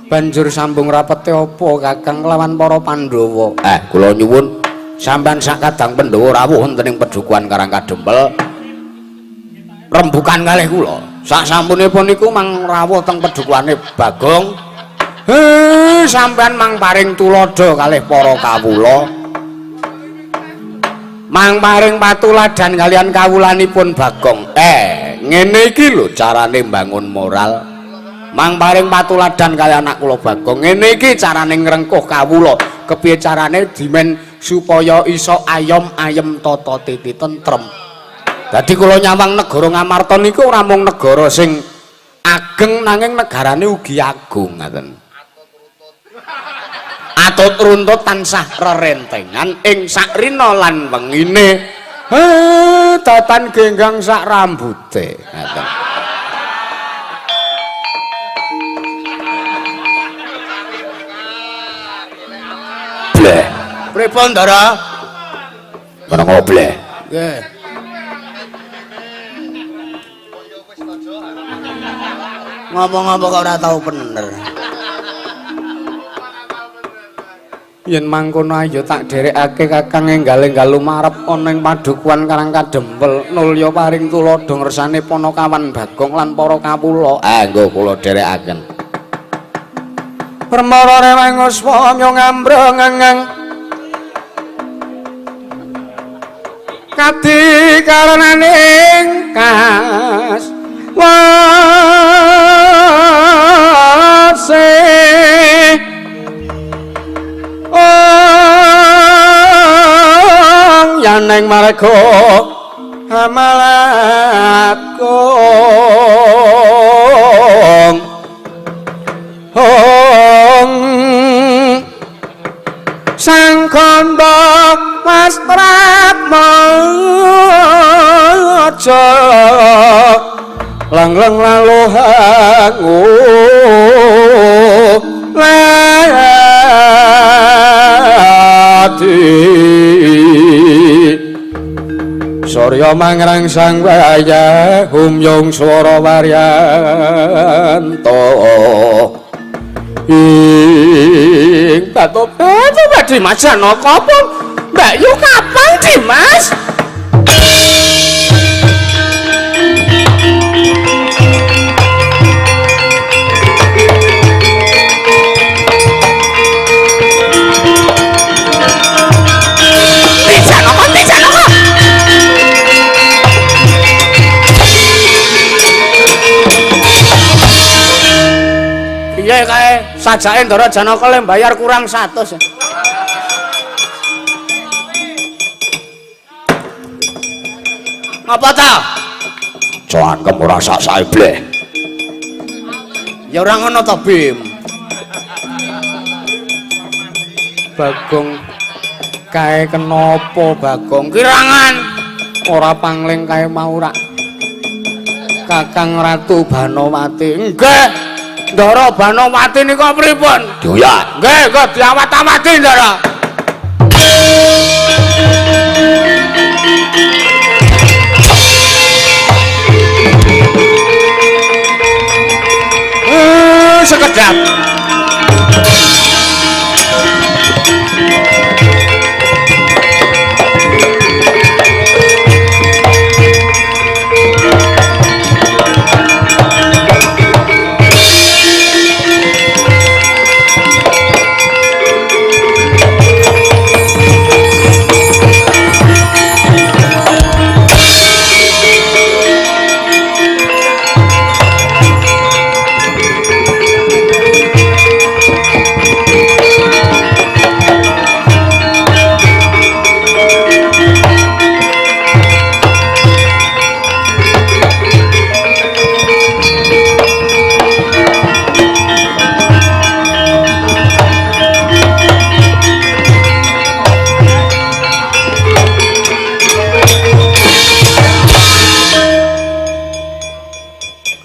Banjur sambung rapete apa Kakang lawan para Pandhawa? Kula nyuwun sampean sak kadang Pandhawa rawuh wonten ing Pedhukuhan Karang Kadempel. Rembukan kalih kula. Sak sampunipun niku mang rawuh teng Pedhukane Bagong. Sampean mang paring tulodo kalih para kawula. Mang paring patuladan kalian kawulanipun Bagong. Ngene iki lho carane mbangun moral. Mang paring patuladan kalian anak kula Bagong. Ngene iki carane ngrengkuh kawula. Kepiye carane dimen supaya iso ayem-ayem tata titi tentrem. Dadi kula nyawang negara Ngamarta niku ora mung negara sing ageng nanging negarane ugi agung ngaten. Atut runtut tansah rerentengan ing sakrina lan wengine. Tatan genggang sak rambute ngaten. Bleh. Pripun Ndara? Menapa bleh? Nggih. Ngapa-ngapa kok ora tau bener. Yen mangkono ayo tak dherekake Kakang enggal-enggal lumarep ana ing Padukuhan Karang Kadempel nulya paring tuladha ngersane Panakawan Bagong lan para kawula. Nggo kula dherekaken. Permara rewengus pamyo ngambreng-engeng kati karenaning kas wase yaneng marga amalatku sang kanda Mastratmaja langleng laluhang lati Surya mangrang sang waya humyung swara waryanto ing batu Dimas Janaka apa Mbak Yu kapan Dimas? Iya kae sajake Ndara Janaka le bayar kurang 100. Ngapa ta? Cangkem ora sak-sake bleh. Ya ora ngono to, Bim. Bagong Kae kenapa Bagong kirangan ora pangling kae mau rak Kakang Ratu Banowati nggih Ndara Banowati nika pripun Duyat nggih kok diawat-awati Ndara sekedap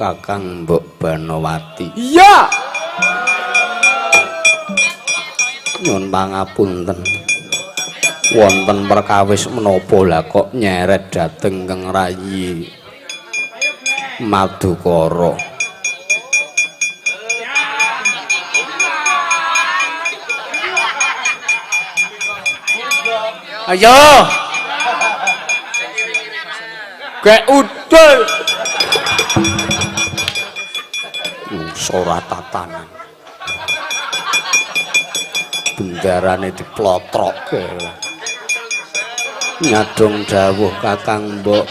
Kakang Mbok Banowati. Iya. Nyuwun pangapunten. Wonten perkawis menapa lah kok nyeret dhateng Kang Rayi Madukara. Ayo. Kayak udel. Ora tatanan. Bendarane diplotrokke. Nyadong dawuh Kakang Mbok.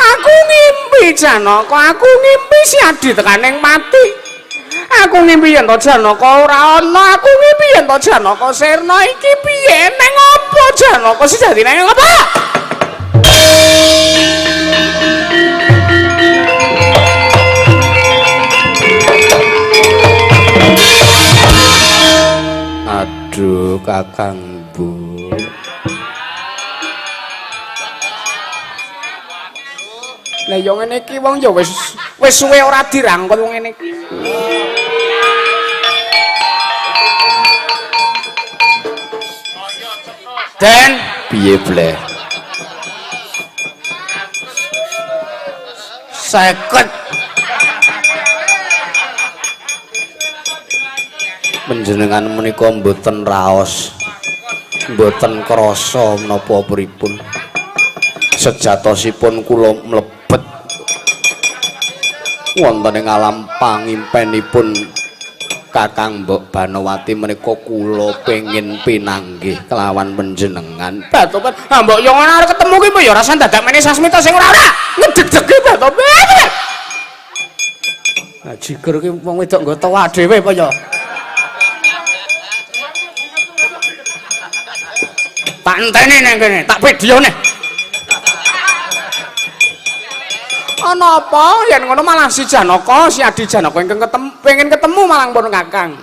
Aku ngimpi Janaka, aku ngimpi si Adi tekaning mati. Aku ngimpi yen to Janaka ora ana, aku ngimpi yen to Janaka sirna iki piye neng apa Janaka sing dadi neng apa? Aduh Kakang Mbok. Lah yo ngene iki wong ya wis suwe ora dirangkul wong ngene iki. Den, Piye bleh? 50. Panjenengan menika mboten raos, mboten krasa menapa pripun. Sejatosipun kula mlebet wonten ing alam pangimpenipun Kakang Mbok Banowati menika kula pengin pinanggih kelawan panjenengan. Batobat, ha mbok yo ngono arep ketemu ki mbok yo rasa dadak mene Sasmita sing ora ngedeg-degi Batobat. Lah jiger ki wong wedok nggo tawa dhewe apa ya? Tak enteni nang kene, tak videone. Ana apa yen ngono malah si Janaka, si Adi Janaka ingkang pengen ketemu malang pun Kakang.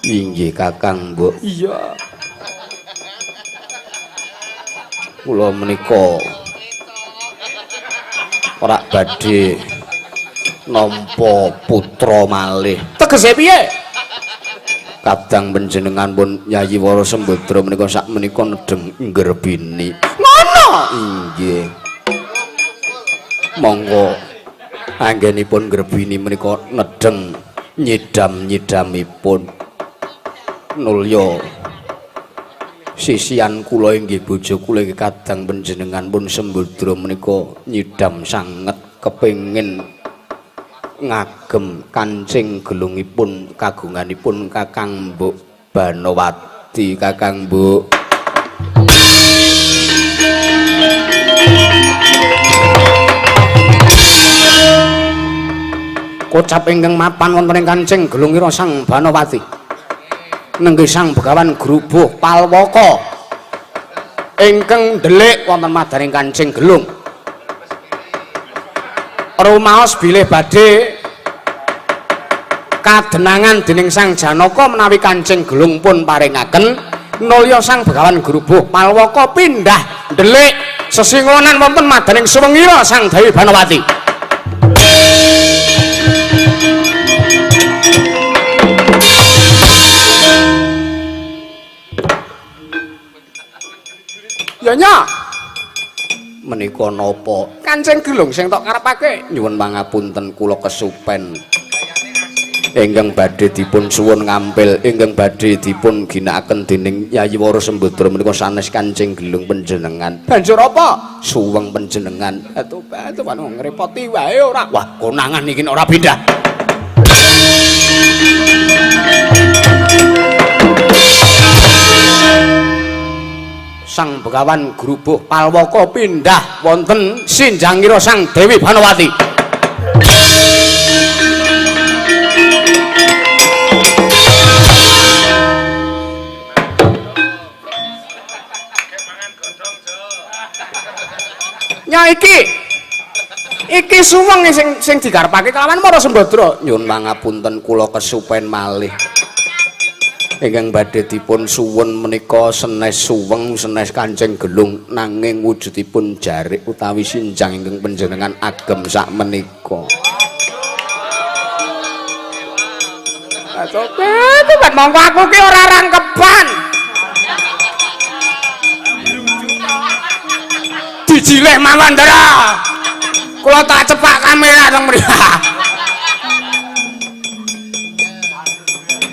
Inggih Kakang Mbok. Iya. Kula menika ora badhe nampa putra malih. Tegese piye? Kadang panjenengan pun Yayi Wara Sembadra menika sak menika nedeng nggerbini. Ngono. Inggih. Monggo anggenipun nggerbini menika nedeng nyidam-nyidamipun. Nulya sisian kula inggih bojo kula inggih kadang panjenengan pun Sembadra menika nyidam sanget kepengin ngagem kancing gelungipun kagunganipun Kakang Mbok Banowati. Kakang Mbok, kocap ingkang mapan wonten ing kancing gelungira Sang Banowati nenggih Sang Begawan Grubuh Palwaka ingkang ndelik wonten madaning kancing gelung rumaos bilih badhe kadenangan dening Sang Janaka menawi kancing gelung pun paringaken nulya sang Begawan Grubuh Palwaka pindah ndelik sesingonan wonten madaning suwengira sang Dewi Banowati. Ya nya menika napa Kanjeng Gelung sing tok karepake? nyuwun pangapunten kula kesupen ingkang badhe dipun suwun ngampil ingkang badhe dipun ginakaken dening Yayi Wara Sembadra menika sanes Kanjeng Gelung panjenengan. Banjur apa? Suweng panjenengan. Tobat ngrepoti wae ora. Wah, konangan iki ora pindah. Sang Begawan Grubuh Palwaka pindah wonten sinjangira sang Dewi Banowati. Nya iki suweng sing digarapake kelawan Wara Sembadra. Nyuwun pangapunten kula kesupen malih. Ingkang badhe dipun suwun menika senes suweng senes Kanjeng Gelung nanging wujudipun jarik utawi sinjang ingkang panjenengan agem sak menika. Tobat monggo aku ki ora rangkepan. Dijileh mawon Ndara. Kula tak cepak kamera teng mriki.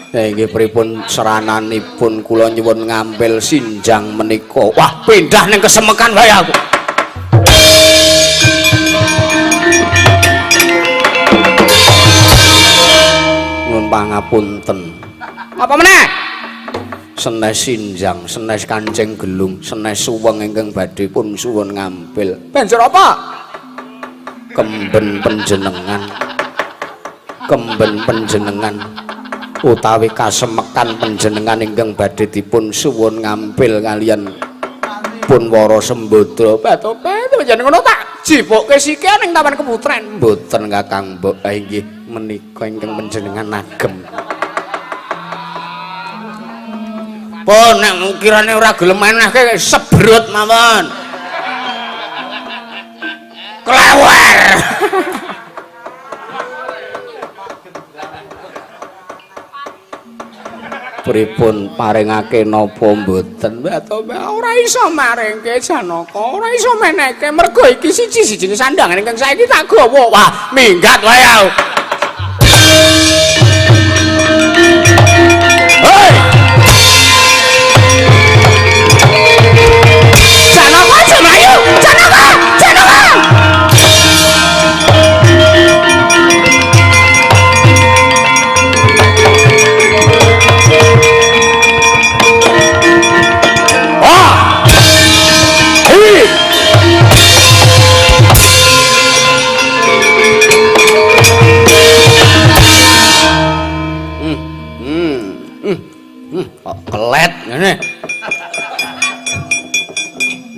Nggih pripun serananipun kula nyuwun ngampil sinjang menika. Wah, pindah ning kesemekan wae aku. Nyuwun pangapunten. Apa meneh? Senes sinjang, senes Kanjeng Gelung, senes suweng ingkang badhe pun suwun ngampil. Banjur apa? Kemben panjenengan utawi kasemekan panjenengan ingkang badhe dipun suwun ngampil kaliyan pun Wara Sembadra. Tobat jan ngono tak jibokke sike ning Taman Keputren. Mboten Kakang Mbok, inggih menika ingkang panjenengan agem. Pun nek ukirane ora gelem menehke sebrut mawon. Klewer. Pripun paringake napa mboten? Ora iso maringke Janaka, ora iso menehke mergo iki siji-sijine sandangan ingkang saiki tak gawa. Wah, minggat wae aku. Hei! Janaka Jemayu, Janaka, Janaka. Kelet ngene.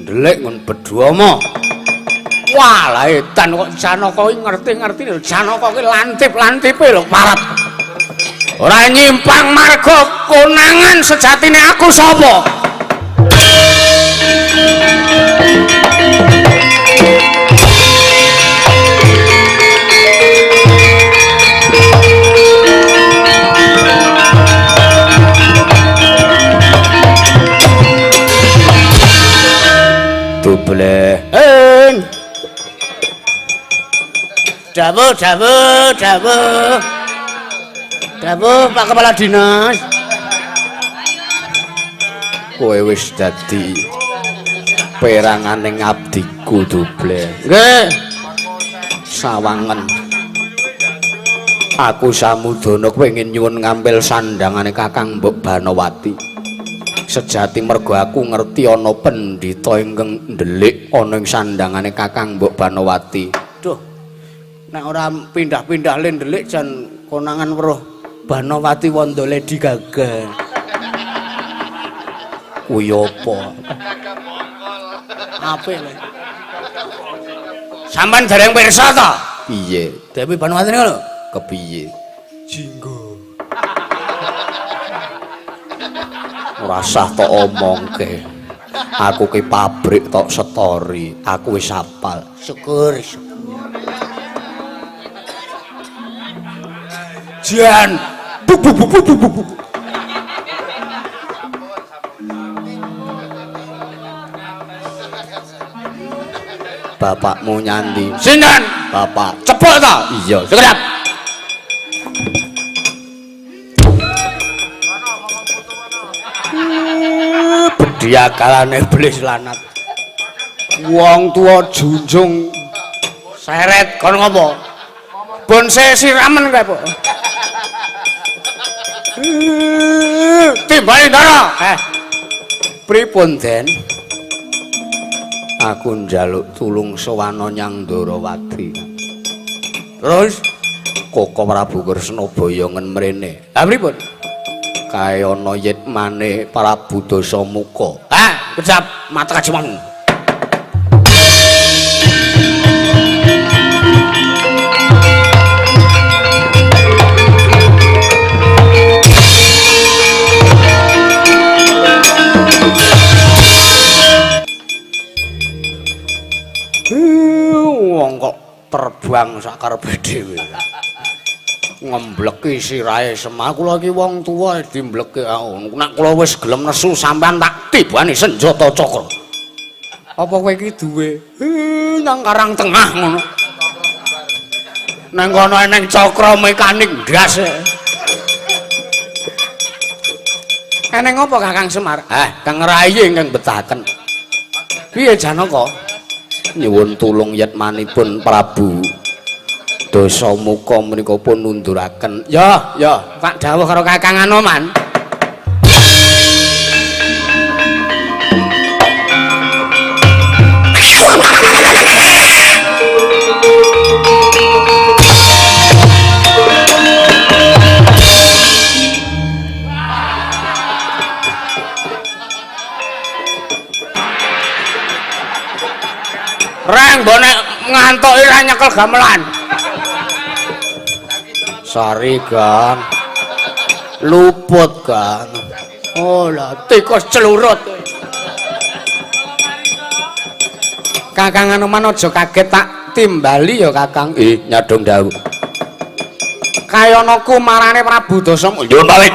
Ndelik ngon Bedhama. Wah, lah edan kok Janaka iki ngerti-ngerti lho. Janaka ki lantip-lantipe lho parat. Ora nyimpang marga konangan sejatine aku sapa? Dubleh. Dawuh Pak Kepala Dinas. Kowe wis dadi peranganing abdiku Dubleh. Nggih. Sawangen. Aku Samudana pengin nyuwun ngampil sandhangane Kakang Mbok Banowati. Sejati mergo aku ngerti ana pendhita ingkang ndelik ana ing sandhangane Kakang Mbok Banowati. Duh. Nek ora pindah-pindah le ndelik jan konangan weruh Banowati Wanda Lady Gaga. Kuwi apa? Apik lho. Sampeyan dereng pirsa to? Piye? Dewi Banowati niku lho. Kepiye? Jinggo. ora usah tok omongke. Aku ki pabrik tok story, aku wis hafal. Syukur. Jan. Bu. Bapakmu nyandi. Sinten? Bapak. Cepet ta? Iya, sekedap. Dia kalane iblis lanat. Wong tua junjung seret kon ngopo? Bon siramen kae, Pak. Timbali ndara. Pripun, Den? Aku njaluk tulung sowana Nyang Ndarawati. Terus Koko Prabu Kresnabaya ngen mrene. Lah pripun? Kae ana yitmane Prabu Dasamuka. Kecap mata kajiman. Wong kok terbang sakarepe dhewe. Ngembleki sirahe Semar, kula iki wong tuwa dimbleki. Nek kula wis gelem nesu sampean tak tibani senjata cakra. Apa kowe iki duwe nang Karang Tengah ngono? Nang kono eneng cakra mekanik ndas. Eneng apa Kakang Semar? Kang Rayi ingkang betahaken. Piye Janaka? Nyuwun tulung yatmanipun Prabu Dasamuka menika pun nunduraken. Ya, tak dawuh karo Kakang Anoman. Reng bonek ngantoki ra nyekel gamelan. Sari, Gang. Luput, Gang. Oh lah, tikus celurut. Kakang Anoman aja kaget tak timbali ya, Kakang. Nyadong dawuh. Kaya ana kumarane Prabu Dasamuka. Nyuwun pamit.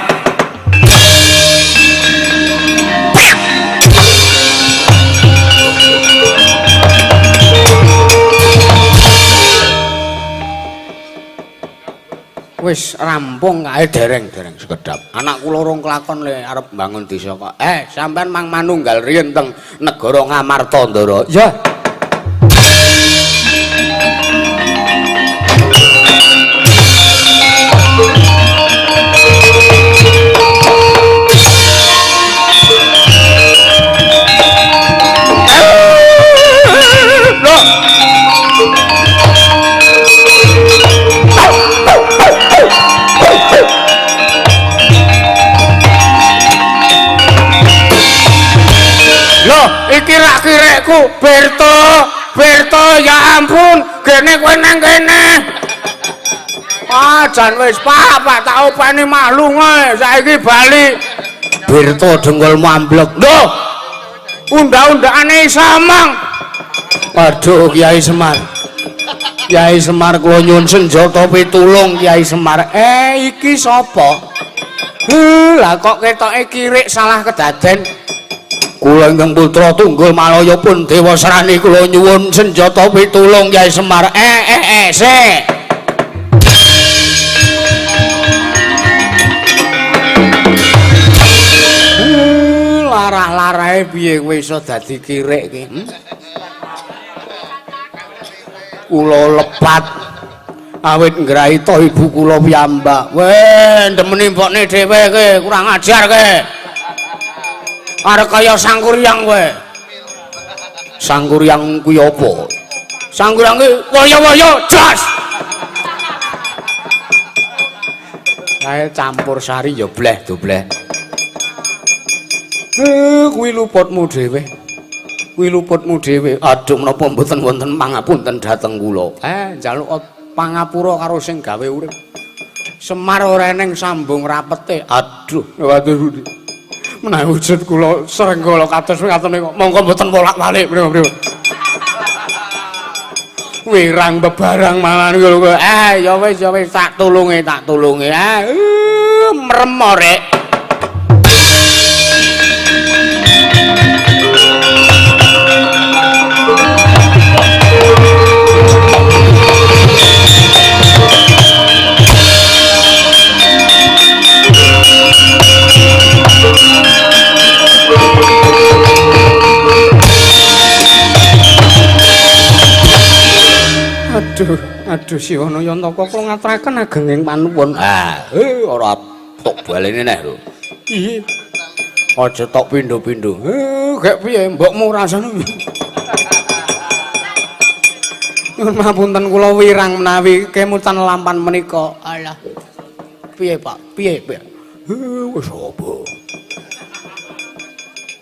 Wis rampung kae dereng-dereng sekedap. Anak kula rong kelakon le arep bangun desa kok. Sampean mang manunggal riyen teng negara Ngamartandara. Ya. Iki rak kirekku, Berto, ya ampun, gene kowe nang kene. Jan wis Pak, tak openi maklum ae, saiki bali. Berto dengkulmu amblek. Lho. Unda-undakane samang. Waduh, Kiai Semar. Kiai Semar kula nyuwun senjata pitulung, Kiai Semar. Iki sapa? Lah kok ketoke kirik salah kedaden. Kula ingkang putra tunggul Malaya pun dewa serani kula nyuwun senjata pitulung Kyai Semar. Sik. Larah-larahe piye kowe iso dadi kirik ki? Kula lepat awit nggraita ibu kula piyambak. Weh, ndemeni mbokne dhewe ke, kurang ajar ke. Arek kaya Sangkuryang kowe. Sangkuryang kuwi apa? Sangkuryang ki waya-waya jas. Kae campur sari ya bleh dobleh. Kuwi luputmu dhewe. Kuwi luputmu dhewe. Aduh menapa mboten wonten pangapunten dhateng kula. Njaluk pangapura karo sing gawe urip. Semar ora eneng sambung rapete. Aduh, waduh. Menawi wujud kula srenggala kados ngatone kok monggo mboten wolak-walik mriku. Wirang bebarang malan lho. Ya wis tak tulungi. Mremorek. Aduh Siwana Yantaka kula ngaturaken agenging panuwun. Ora tok balene neh lho. Iye. Aja tok pindho-pindho. Gek piye mbokmu rasane? Nyuwun mapunten kula wirang menawi kemutan lampan menika. Alah. Piye, Pak? Piye? Wis apa?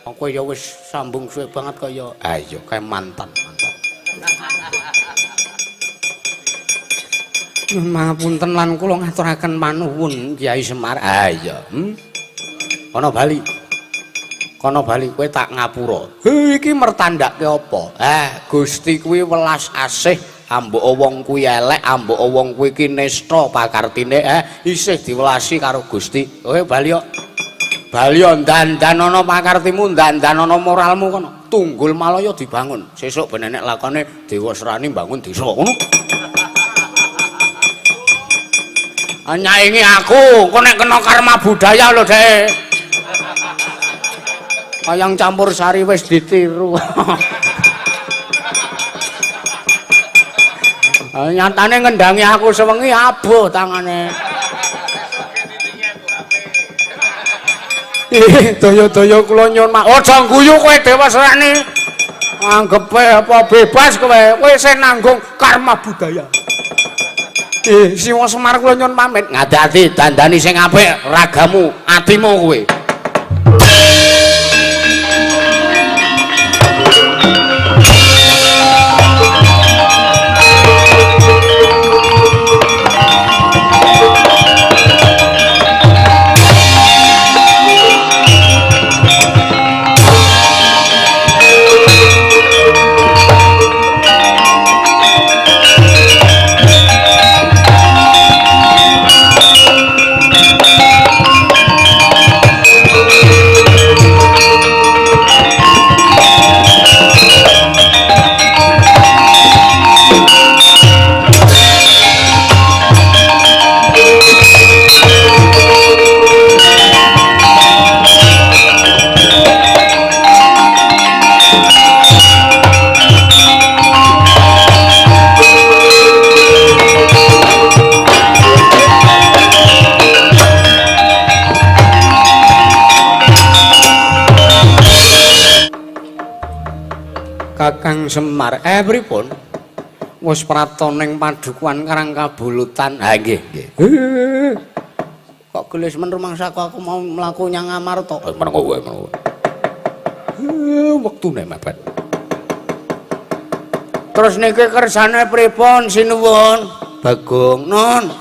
Aku ya wis sambung suwe banget kaya Iya kae mantan. Mapunten lan kula ngaturaken panuwun Kyai Semar. Iya. Kono bali kowe tak ngapura. Iki mertandake apa? Gusti kuwi welas asih, ambek wong kuwi elek, ambek wong kuwi ki nista pakartine, isih diwelasi karo Gusti. Kowe bali kok. Bali dandan ana pakartimu, dandan ana moralmu kono. Tunggul Malaya dibangun. Sesuk ben enek lakone Dewa Serani bangun desa ngono. Nyaingi aku, kok nek kena karma budaya lho, Dek. Ayang campur sari wis ditiru. Nyatane ngendangi aku sewengi abuh tangane. Daya-daya kula nyuwun aja guyu kowe Dewa Serani. Anggepe apa bebas kowe sing nanggung karma budaya. Siwa Semar kula nyuwun pamit. Ngati-ati dandani sing apik, ragamu, atimu kowe. Kakang Semar, pripun? Wis pratoning padukuhan Karang Kabulutan. Nggih. Kok gelis men rumangsaku aku mau mlaku nyang Amarta. Menengo kowe. Wektune mepet. Terus niki kersane pripun sinuwun? Bagong, Non.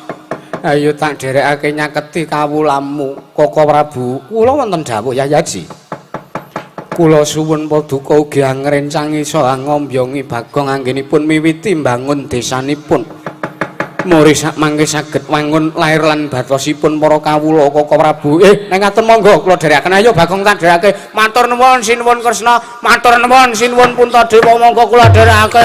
Ayo tak derekake nyaketi kawulamu, Koko Prabu. Kula wonten dawuh Yayaji. Kula suwun paduka ugi angrencangi saha ngombiongi Bagong anggenipun miwiti mbangun desanipun. Muri sak mangke saged wangun lair lan batosipun para kawula Koko Prabu. Nek ngaten monggo kula dherekaken ayo Bagong tak dherekake. Matur nuwun sinuwun Kresna, matur nuwun sinuwun Puntadewa monggo kula dherekake.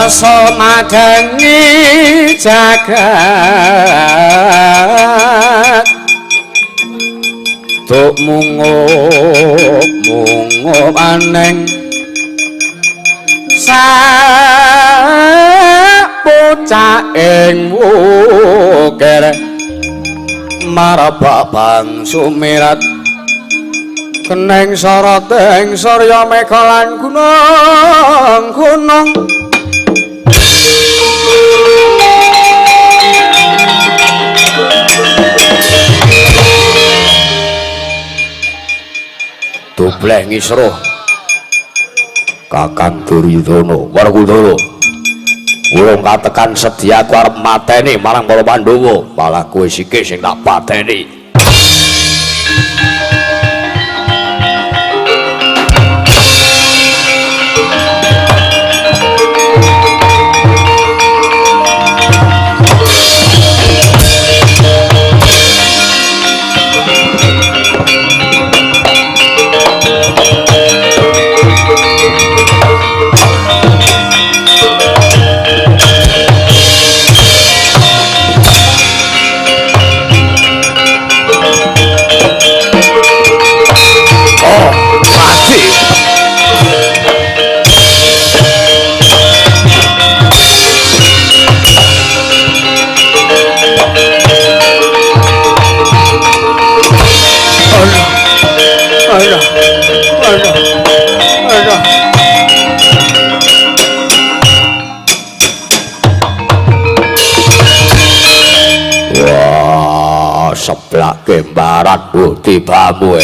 ngarsa madangi jagat tuk mungup aneng bocah ing wukir marabak bang sumirat keneng sorot ing sarya meka lan gunung dobleh ngisruh Kakang Duryudana Werkudara urung katekan sedya aku arep mateni marang para Pandhawa malah kowe siki sing tak pateni. Seblak kembaran tibamu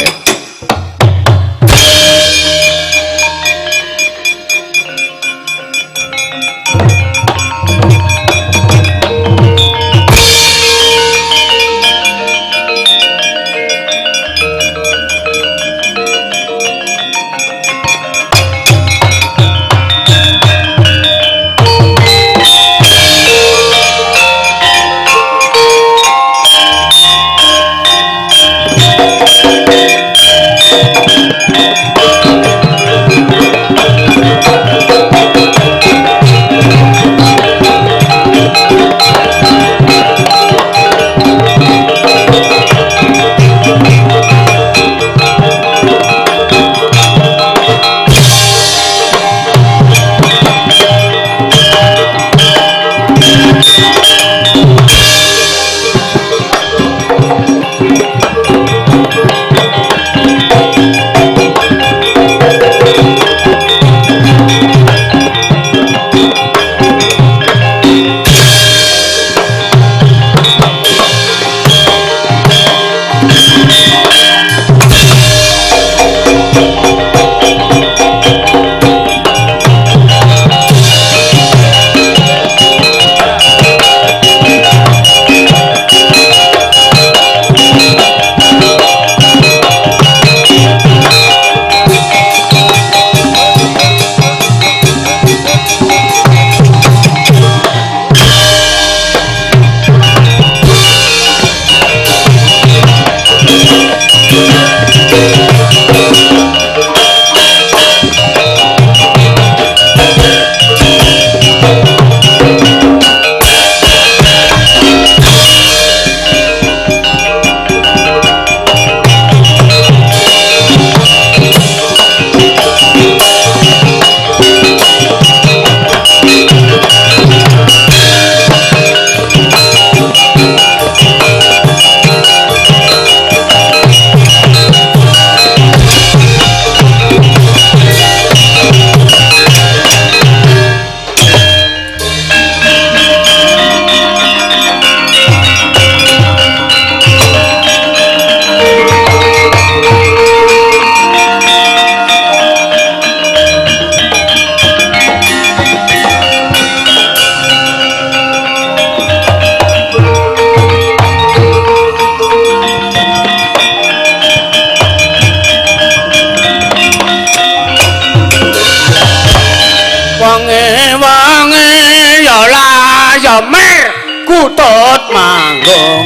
Mer kutut manggung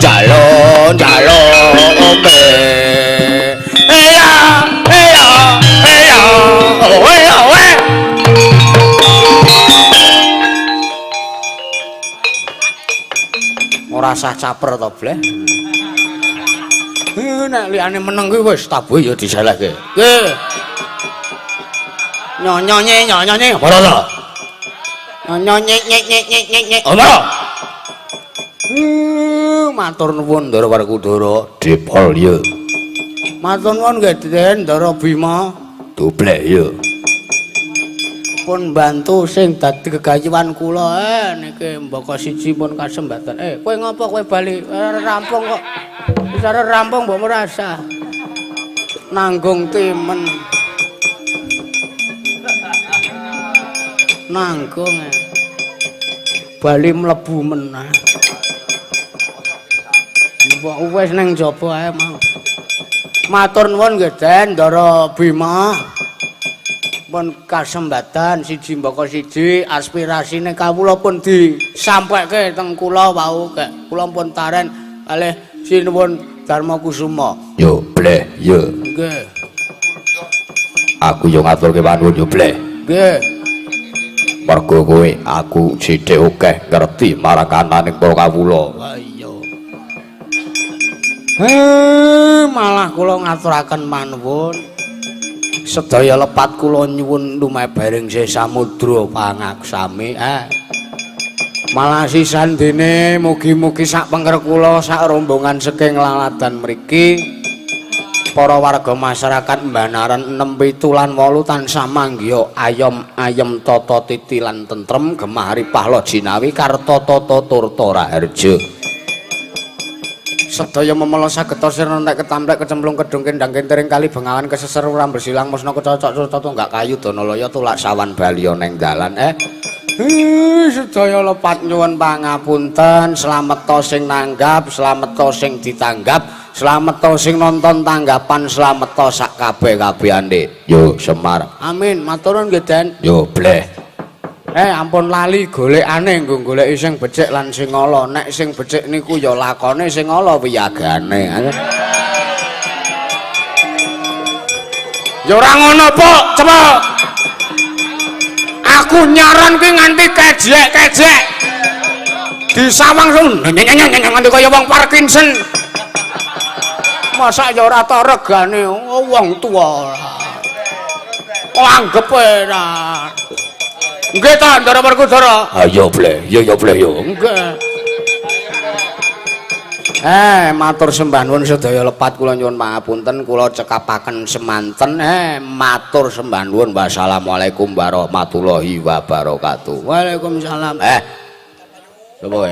jalon ombe eya owe ora sah caper to, Bleh. Nek liyane meneng kuwi wis tabuh ya diselehke. Nggih. Nyonye. Ora to. Nyonye nyek. Ora. Matur nuwun Ndara Werkudara, Dipol ya. Matur nuwun nggih Den Ndara Bima. Dobleh ya. Pun bantu sing dadi gegayuhan kula niki mbaka siji pun kasembatan. Kowe ngopo kowe bali rampung kok. Wis rampung mbok merasa. Nanggung timen. Nanggung. Bali mlebu menah. Mbok wis nang jaba ae mau. Matur nuwun nggih Den Ndara Bima. Pun kasembatan siji mbaka siji aspirasine kawula pun disampaike teng kula wau kek kula pun taren kalih sinuwun Darmakusuma. Yo Bleh yo. Nggih. Aku yo ngaturke panuwun yo Bleh. Nggih. Mergo kowe aku sithik akeh ngerti marakananing para kawula. Ha iya. Malah kula ngaturaken manuwun sedaya lepat kula nyuwun lumebering se samudra pangaksami malah sisan dene mugi-mugi sak pengker kula sak rombongan saking laladan mriki para warga masyarakat Mbanaran 6 7 lan 8 tansah manggya ayem-ayem tata titi lan tentrem gemah ripah jinawi karta tata turta raharja. Sedaya memala saged sir entek ketamplek kecemplung kedung kendang kentering kali bengawan keseser uram bersilang musna kecocok curta tunggak kayu donalaya tulak sawan baliya neng dalan sedaya lepat nyuwun pangapunten slamet to sing nanggap slamet to sing ditanggap slamet to sing nonton tanggapan slamet to sak kabeh-kabehane yo Semar amin maturun nggih Den yo Bleh. Ampun lali golekane nggo goleki sing becik lan sing ala. Nek sing becik niku ya lakone sing ala wiyagane. Ya ora ngono, Puk. Cepet. Aku nyaran ki nganti kejek-kejek. Disawang nganti kaya wong Parkinson. Masa ya ora ta regane wong tuwa. Anggep ora. Nggih ta Ndara Werkudara. Ayo Bleh, yo Bleh yo. Nggih. Matur sembah nuwun sedaya lepat kula nyuwun pangapunten kula cekapaken semanten. Matur sembah nuwun. Wassalamualaikum warahmatullahi wabarakatuh. Waalaikumsalam. Sapa kowe?